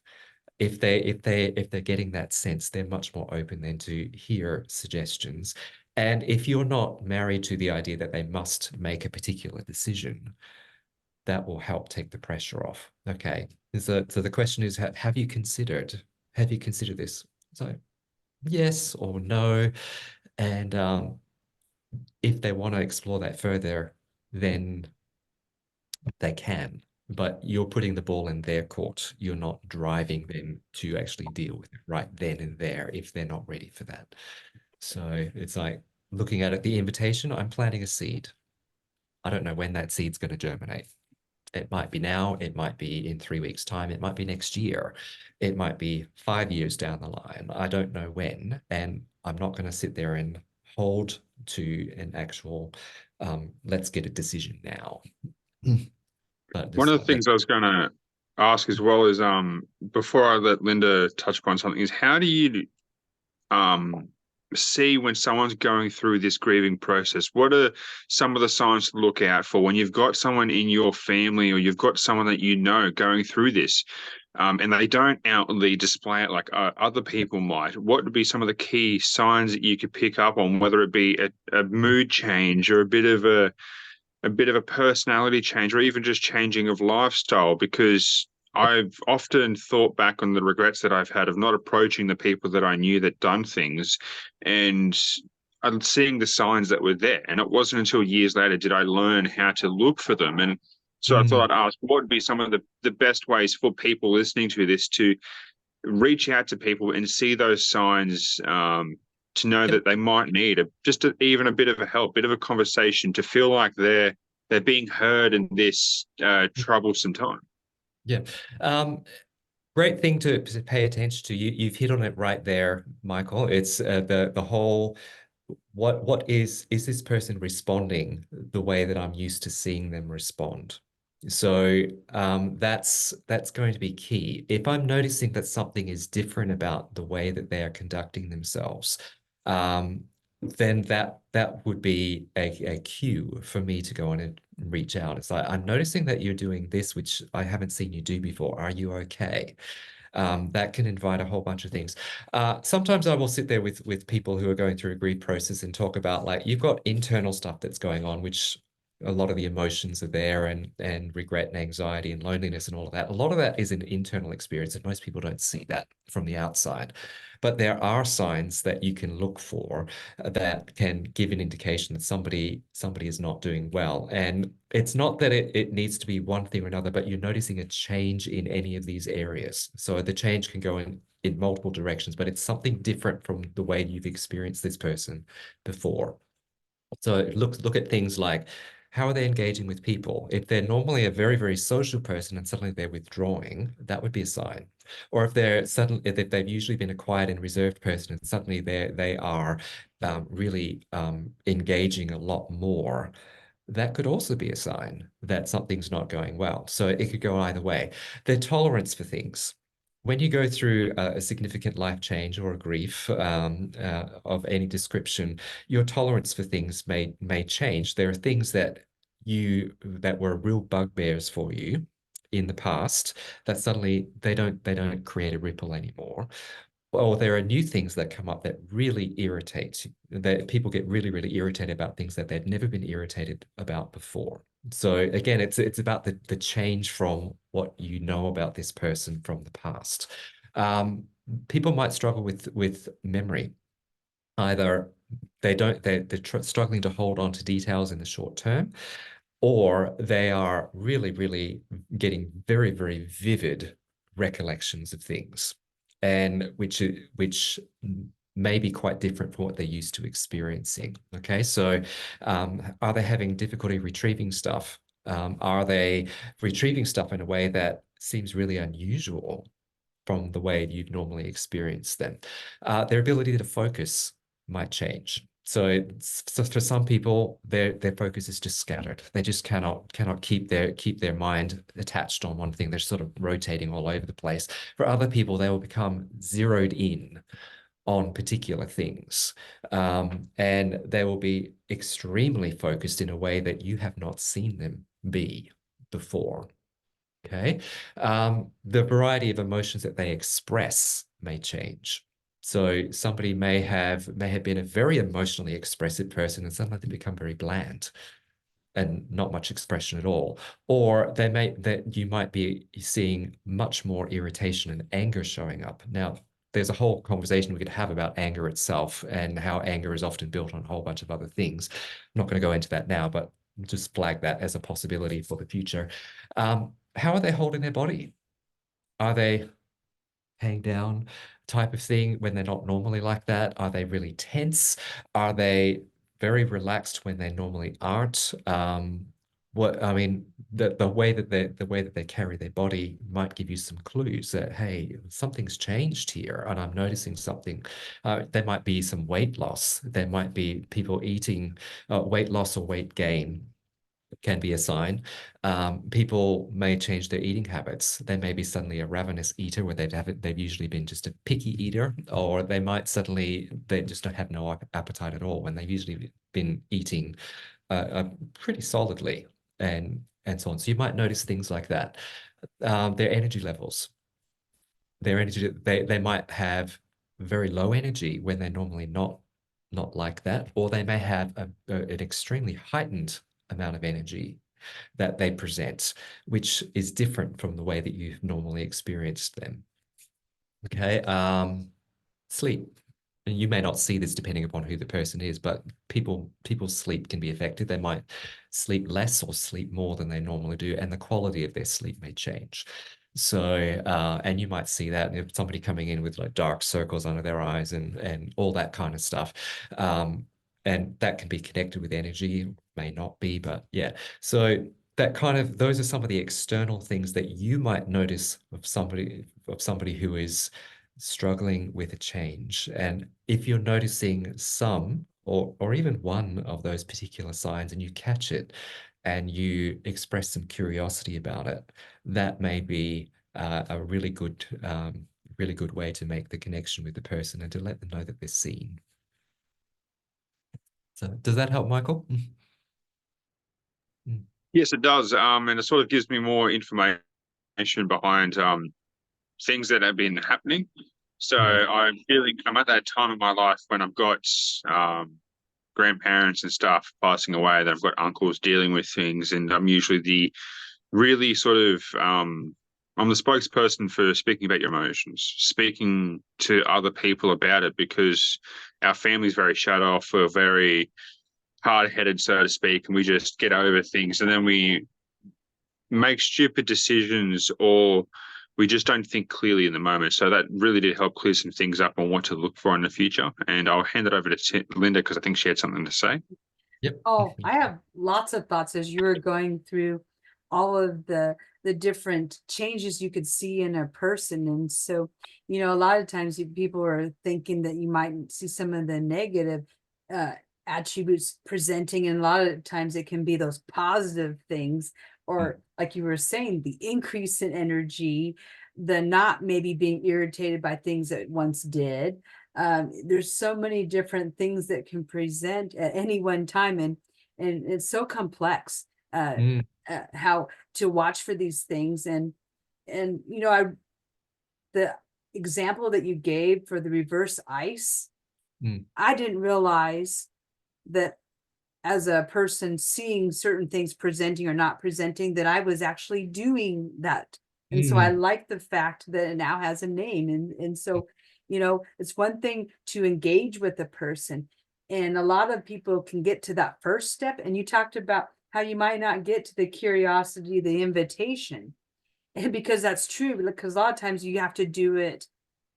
If they're getting that sense, they're much more open then to hear suggestions. And if you're not married to the idea that they must make a particular decision, that will help take the pressure off. Okay. So the question is, have you considered this? So yes or no. And if they want to explore that further, then they can. But you're putting the ball in their court. You're not driving them to actually deal with it right then and there if they're not ready for that. So it's like looking at it, the invitation, I'm planting a seed. I don't know when that seed's going to germinate. It might be now, it might be in 3 weeks' time, it might be next year, it might be 5 years down the line. I don't know when, and I'm not going to sit there and hold to an actual let's get a decision now. But One just of the things I was going to ask as well is, before I let Linda touch upon something, is how do you um see when someone's going through this grieving process? What are some of the signs to look out for when you've got someone in your family or you've got someone that you know going through this, and they don't outwardly display it like other people might? What would be some of the key signs that you could pick up on, whether it be a mood change or a bit of a personality change, or even just changing of lifestyle? Because I've often thought back on the regrets that I've had of not approaching the people that I knew that done things, and I'm seeing the signs that were there. And it wasn't until years later did I learn how to look for them. And so I thought I'd ask, what would be some of the best ways for people listening to this to reach out to people and see those signs, to know Yep. that they might need even a bit of a help, bit of a conversation, to feel like they're being heard in this troublesome time. Yeah. Great thing to pay attention to. You've hit on it right there, Mikeul. It's the whole what is this person responding the way that I'm used to seeing them respond? So that's going to be key. If I'm noticing that something is different about the way that they are conducting themselves, um, then that would be a cue for me to go on and reach out. It's like, I'm noticing that you're doing this, which I haven't seen you do before. Are you okay? That can invite a whole bunch of things. Sometimes I will sit there with people who are going through a grief process and talk about, like, you've got internal stuff that's going on, which a lot of the emotions are there, and regret and anxiety and loneliness and all of that. A lot of that is an internal experience, and most people don't see that from the outside. But there are signs that you can look for that can give an indication that somebody is not doing well. And it's not that it needs to be one thing or another, but you're noticing a change in any of these areas. So the change can go in multiple directions, but it's something different from the way you've experienced this person before. So look at things like, how are they engaging with people? If they're normally a very, very social person and suddenly they're withdrawing, that would be a sign. Or if they've usually been a quiet and reserved person and suddenly they are really engaging a lot more, that could also be a sign that something's not going well. So it could go either way. Their tolerance for things. When you go through a significant life change or a grief of any description, your tolerance for things may change. There are things that were real bugbears for you in the past that suddenly they don't create a ripple anymore. Or there are new things that come up that really irritate, that people get really, really irritated about things that they've never been irritated about before. So again, it's about the change from what you know about this person from the past. Um, People might struggle with memory. Either they're struggling to hold on to details in the short term, or they are really, really getting very, very vivid recollections of things, and which may be quite different from what they're used to experiencing. Okay, so are they having difficulty retrieving stuff? Are they retrieving stuff in a way that seems really unusual from the way you'd normally experience them? Their ability to focus might change. So for some people, their focus is just scattered. They just cannot keep their mind attached on one thing. They're sort of rotating all over the place. For other people, they will become zeroed in on particular things, and they will be extremely focused in a way that you have not seen them be before. Okay. The variety of emotions that they express may change. So somebody may have been a very emotionally expressive person and suddenly they become very bland and not much expression at all. Or that you might be seeing much more irritation and anger showing up. Now, there's a whole conversation we could have about anger itself and how anger is often built on a whole bunch of other things. I'm not going to go into that now, but just flag that as a possibility for the future. How are they holding their body? Are they hang down type of thing when they're not normally like that? Are they really tense? Are they very relaxed when they normally aren't? What I mean, the way that they carry their body might give you some clues that, hey, something's changed here, and I'm noticing something. There might be some weight loss. There might be people eating weight loss or weight gain can be a sign. People may change their eating habits. They may be suddenly a ravenous eater where they've usually been just a picky eater, or they just don't have no appetite at all when they've usually been eating pretty solidly and so on. So you might notice things like that. Their energy levels, they might have very low energy when they're normally not like that, or they may have an extremely heightened amount of energy that they present, which is different from the way that you've normally experienced them. Okay. Sleep. And you may not see this depending upon who the person is, but people's sleep can be affected. They might sleep less or sleep more than they normally do, and the quality of their sleep may change. So, and you might see that if somebody coming in with like dark circles under their eyes and all that kind of stuff. And that can be connected with energy, may not be, but yeah. So those are some of the external things that you might notice of somebody who is struggling with a change. And if you're noticing some or even one of those particular signs and you catch it and you express some curiosity about it, that may be a really good way to make the connection with the person and to let them know that they're seen. So does that help, Mikeul? Yes, it does. And it sort of gives me more information behind things that have been happening. So I'm at that time in my life when I've got grandparents and stuff passing away, that I've got uncles dealing with things, and I'm usually the really sort of I'm the spokesperson for speaking about your emotions, speaking to other people about it, because our family's very shut off. We're very hard-headed, so to speak, and we just get over things, and then we make stupid decisions, or we just don't think clearly in the moment. So that really did help clear some things up on what to look for in the future. And I'll hand it over to Linda because I think she had something to say. Yep. Oh, I have lots of thoughts as you were going through all of the different changes you could see in a person. And so, a lot of times people are thinking that you might see some of the negative attributes presenting, and a lot of times it can be those positive things, or like you were saying, the increase in energy, the not maybe being irritated by things that once did. There's so many different things that can present at any one time, and it's so complex how to watch for these things. And the example that you gave for the reverse ice, I didn't realize that as a person seeing certain things presenting or not presenting, that I was actually doing that. And so I like the fact that it now has a name. And so, it's one thing to engage with a person. And a lot of people can get to that first step. And you talked about how you might not get to the curiosity, the invitation. And because that's true, because a lot of times you have to do it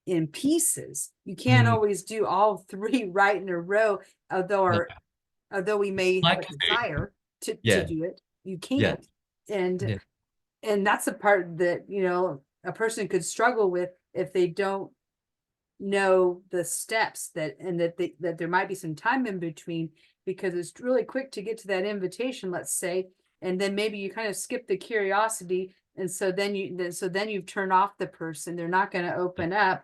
in pieces. You can't always do all three right in a row, although we may have a desire to do it, you can't. And that's the part that, a person could struggle with if they don't know the steps, that there might be some time in between, because it's really quick to get to that invitation, let's say, and then maybe you kind of skip the curiosity. And so then you've turned off the person. They're not going to open up.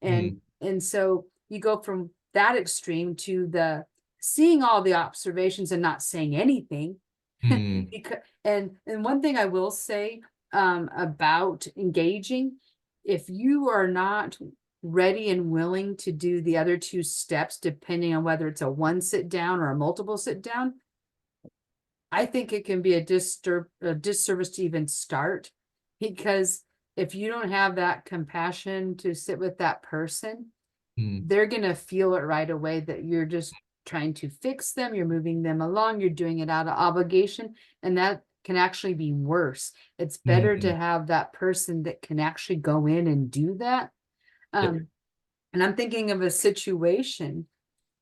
And so you go from that extreme to the seeing all the observations and not saying anything. Because, and one thing I will say about engaging, if you are not ready and willing to do the other two steps, depending on whether it's a one sit down or a multiple sit down, I think it can be a disservice to even start, because if you don't have that compassion to sit with that person, they're going to feel it right away that you're just trying to fix them, you're moving them along, you're doing it out of obligation, and that can actually be worse. It's better to have that person that can actually go in and do that. And I'm thinking of a situation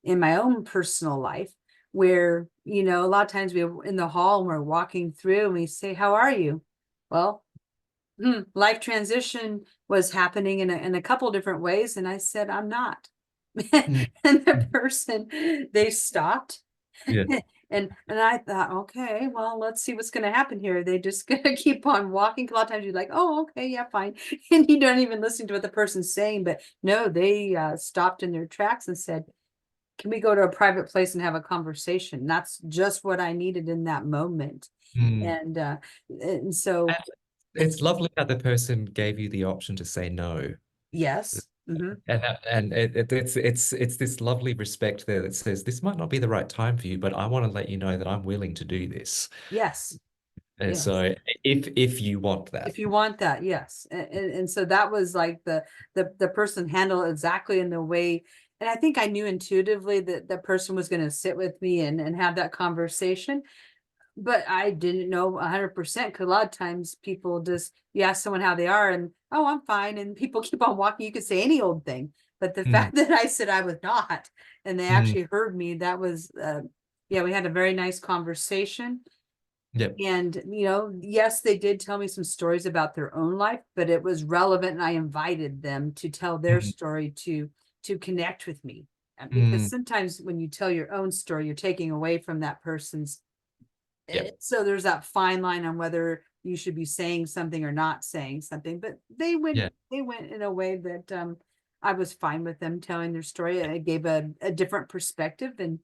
in my own personal life where, you know, a lot of times we're in the hall and we're walking through and we say, how are you? Well, life transition was happening in a couple of different ways. And I said, I'm not. And the person, they stopped. Yeah. And I thought, okay, well, let's see what's going to happen here. They just gonna keep on walking. A lot of times you're like, oh, okay, yeah, fine. And you don't even listen to what the person's saying. But no, they stopped in their tracks and said, can we go to a private place and have a conversation? That's just what I needed in that moment. And so It's lovely how the person gave you the option to say no. yes. And it's this lovely respect there that says this might not be the right time for you, but I want to let you know that I'm willing to do this. Yes. And Yes. so if you want that. If you want that, yes. And so that was like the person handled exactly in the way. And I think I knew intuitively that the person was going to sit with me and have that conversation. But I didn't know 100%, because a lot of times people just, you ask someone how they are and, oh, I'm fine. And people keep on walking. You could say any old thing. But the fact that I said I was not, and they actually heard me, that was, yeah, we had a very nice conversation. Yep. And, you know, yes, they did tell me some stories about their own life, but it was relevant. And I invited them to tell their story to connect with me. Because sometimes when you tell your own story, you're taking away from that person's. So there's that fine line on whether you should be saying something or not saying something. But they went in a way that I was fine with them telling their story. It gave a different perspective, and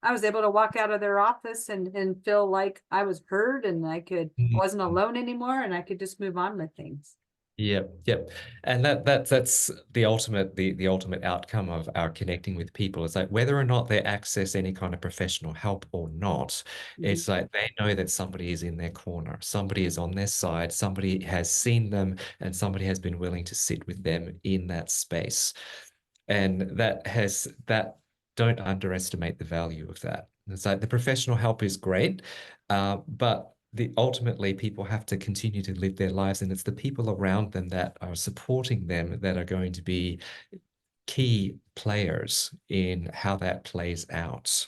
I was able to walk out of their office and feel like I was heard, and I wasn't alone anymore, and I could just move on with things. Yep. And that's the ultimate outcome of our connecting with people. It's like whether or not they access any kind of professional help or not, it's like they know that somebody is in their corner, somebody is on their side, somebody has seen them, and somebody has been willing to sit with them in that space. And don't underestimate the value of that. It's like the professional help is great, but ultimately people have to continue to live their lives, and it's the people around them that are supporting them that are going to be key players in how that plays out.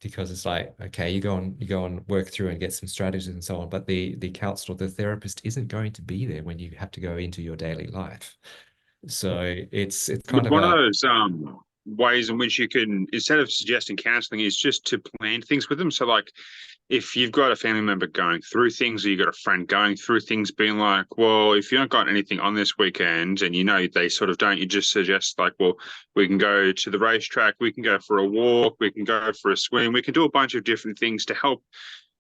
Because it's like, okay, you go and work through and get some strategies and so on, but the counselor, the therapist isn't going to be there when you have to go into your daily life. So it's kind of one of those ways in which you can, instead of suggesting counseling, is just to plan things with them. So like if you've got a family member going through things, or you've got a friend going through things, being like, well, if you don't got anything on this weekend, and you know they sort of don't, you just suggest like, well, we can go to the racetrack, we can go for a walk, we can go for a swim, we can do a bunch of different things to help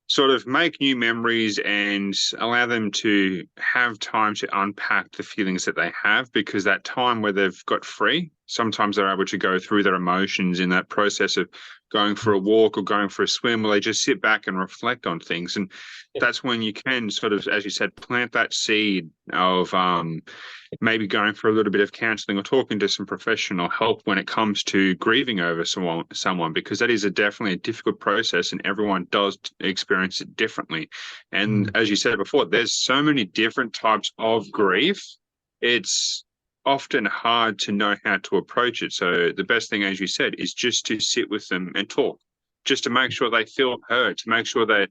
sort of make new memories and allow them to have time to unpack the feelings that they have, because that time where they've got free, sometimes they're able to go through their emotions in that process of going for a walk or going for a swim, where they just sit back and reflect on things. And that's when you can sort of, as you said, plant that seed of maybe going for a little bit of counseling or talking to some professional help when it comes to grieving over someone, because that is definitely a difficult process, and everyone does experience it differently. And as you said before, there's so many different types of grief. It's often hard to know how to approach it. So the best thing, as you said, is just to sit with them and talk, just to make sure they feel heard, to make sure they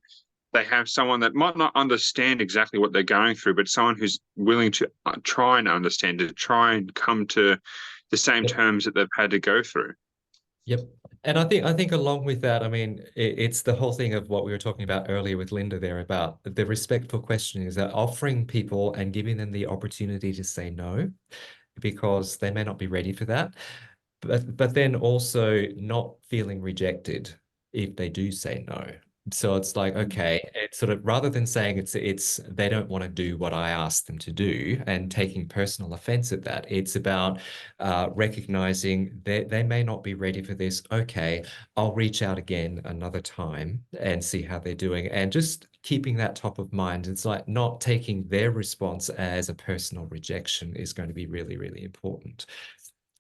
have someone that might not understand exactly what they're going through, but someone who's willing to try and understand, to try and come to the same terms that they've had to go through. Yep. And I think along with that, I mean, it's the whole thing of what we were talking about earlier with Linda there about the respectful questioning, is that offering people and giving them the opportunity to say no, because they may not be ready for that. But then also not feeling rejected if they do say no. So it's like, okay, it's sort of rather than saying it's they don't want to do what I asked them to do and taking personal offense at that, it's about recognizing that they may not be ready for this. Okay, I'll reach out again another time and see how they're doing, and just keeping that top of mind. It's like not taking their response as a personal rejection is going to be really, really important.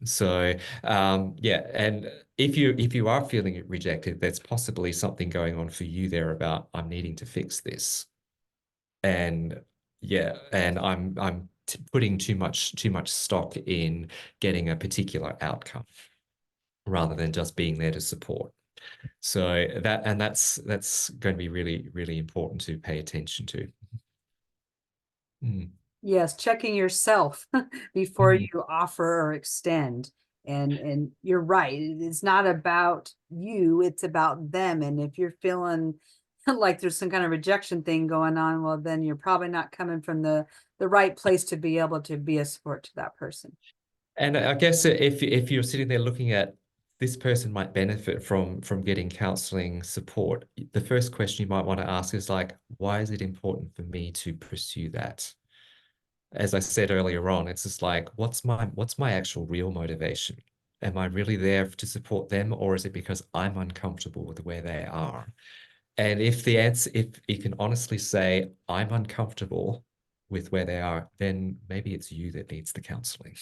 So yeah, and if you are feeling rejected, there's possibly something going on for you there about I'm needing to fix this. And yeah, and I'm putting too much stock in getting a particular outcome rather than just being there to support. So that's going to be really, really important to pay attention to. Mm. Yes, checking yourself before Mm. you offer or extend. And you're right. It's not about you, it's about them. And if you're feeling like there's some kind of rejection thing going on, well, then you're probably not coming from the right place to be able to be a support to that person. And I guess if you're sitting there looking at this person might benefit from getting counseling support, the first question you might want to ask is like, why is it important for me to pursue that? As I said earlier on, it's just like, what's my actual real motivation? Am I really there to support them, or is it because I'm uncomfortable with where they are? And if the answer, if you can honestly say, I'm uncomfortable with where they are, then maybe it's you that needs the counseling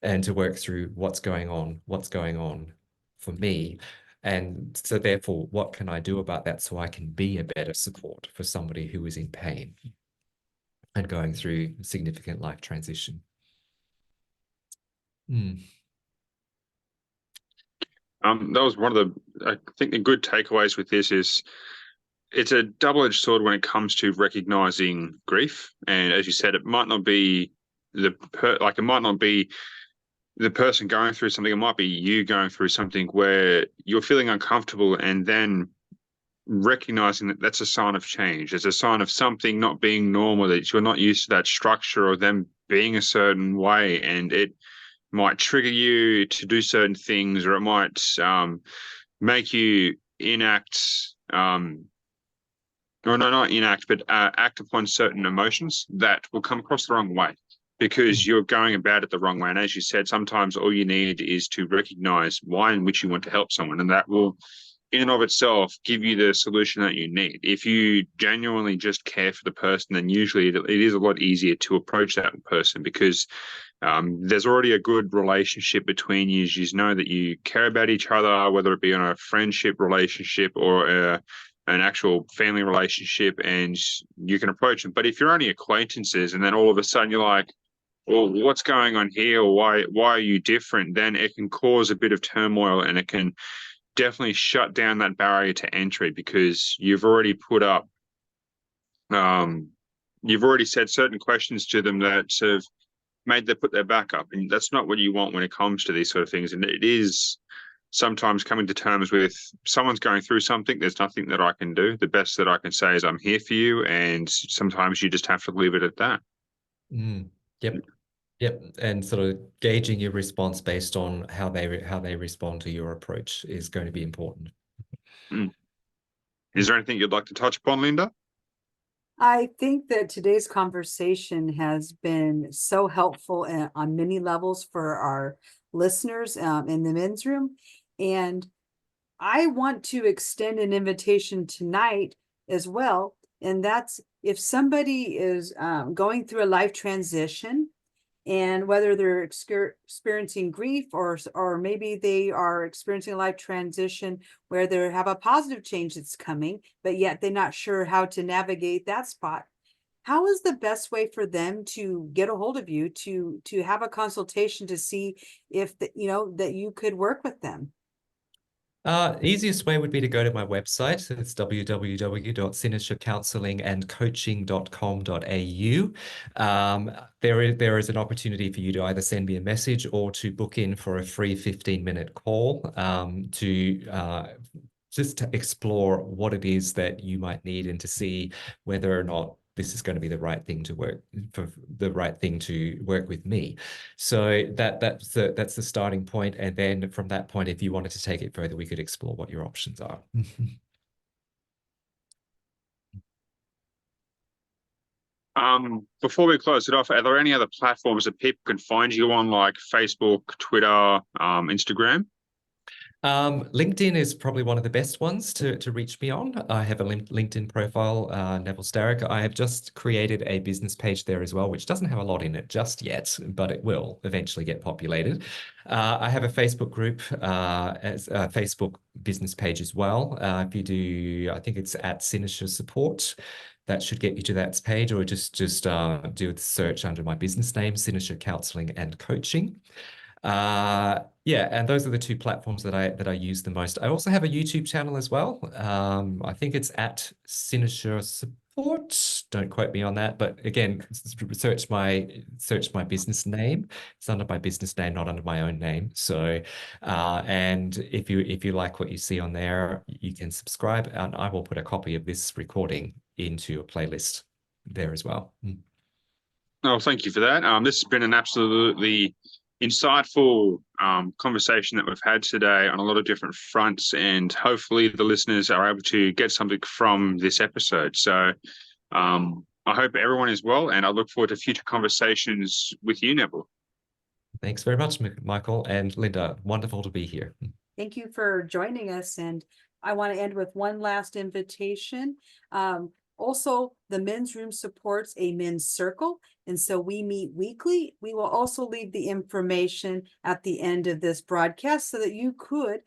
and to work through what's going on for me. And so therefore, what can I do about that so I can be a better support for somebody who is in pain and going through significant life transition? Mm. That was one of I think the good takeaways with this is it's a double-edged sword when it comes to recognizing grief. And as you said, it might not be it might not be the person going through something. It might be you going through something where you're feeling uncomfortable, and then recognizing that that's a sign of change. It's a sign of something not being normal, that you're not used to that structure or them being a certain way, and it might trigger you to do certain things, or it might make you enact, or no, not enact, but act upon certain emotions that will come across the wrong way because you're going about it the wrong way. And as you said, sometimes all you need is to recognize why in which you want to help someone, and that will in and of itself give you the solution that you need. If you genuinely just care for the person, then usually it is a lot easier to approach that person because there's already a good relationship between you. You know that you care about each other, whether it be on a friendship relationship or an actual family relationship, and you can approach them. But if you're only acquaintances and then all of a sudden you're like, well, what's going on here? Or why are you different? Then it can cause a bit of turmoil, and it can definitely shut down that barrier to entry because you've already you've already said certain questions to them that have made them put their back up, and that's not what you want when it comes to these sort of things. And it is sometimes coming to terms with someone's going through something. There's nothing that I can do. The best that I can say is I'm here for you, and sometimes you just have to leave it at that. Mm. Yep. Yep. And sort of gauging your response based on how they respond to your approach is going to be important. Mm. Is there anything you'd like to touch upon, Linda? I think that today's conversation has been so helpful on many levels for our listeners in the men's room. And I want to extend an invitation tonight as well. And that's if somebody is going through a life transition, and whether they're experiencing grief or maybe they are experiencing a life transition where they have a positive change that's coming, but yet they're not sure how to navigate that spot. How is the best way for them to get a hold of you to have a consultation to see if that you could work with them? Easiest way would be to go to my website. It's www.synershipcounselling.coaching.com.au. There is an opportunity for you to either send me a message or to book in for a free 15-minute call to just to explore what it is that you might need and to see whether or not this is going to be the right thing to work with me. So that's the starting point. And then from that point, if you wanted to take it further, we could explore what your options are. Before we close it off, are there any other platforms that people can find you on, like Facebook, Twitter, Instagram? LinkedIn is probably one of the best ones to reach me on. I have a LinkedIn profile, Neville Starick. I have just created a business page there as well, which doesn't have a lot in it just yet, but it will eventually get populated. I have a Facebook group, as a Facebook business page as well. If you do, I think it's at Synertia Support. That should get you to that page, or just do a search under my business name, Synertia Counseling and Coaching. Yeah, and those are the two platforms that I use the most. I also have a YouTube channel as well. I think it's at Synertia Support. Don't quote me on that, but again, search my business name. It's under my business name, not under my own name. So, and if you like what you see on there, you can subscribe, and I will put a copy of this recording into a playlist there as well. Oh, thank you for that. This has been an absolutely insightful conversation that we've had today on a lot of different fronts, and hopefully the listeners are able to get something from this episode. So I hope everyone is well, and I look forward to future conversations with you, Neville. Thanks very much, Mikeul and Linda. Wonderful to be here. Thank you for joining us. And I want to end with one last invitation. Also, the men's room supports a men's circle. And so we meet weekly. We will also leave the information at the end of this broadcast so that you could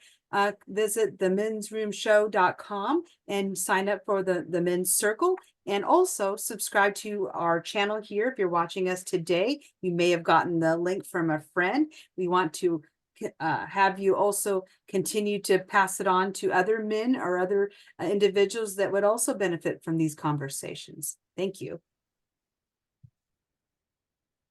visit themensroomshow.com and sign up for the men's circle. And also subscribe to our channel here. If you're watching us today, you may have gotten the link from a friend. We want to have you also continue to pass it on to other men or other individuals that would also benefit from these conversations. Thank you.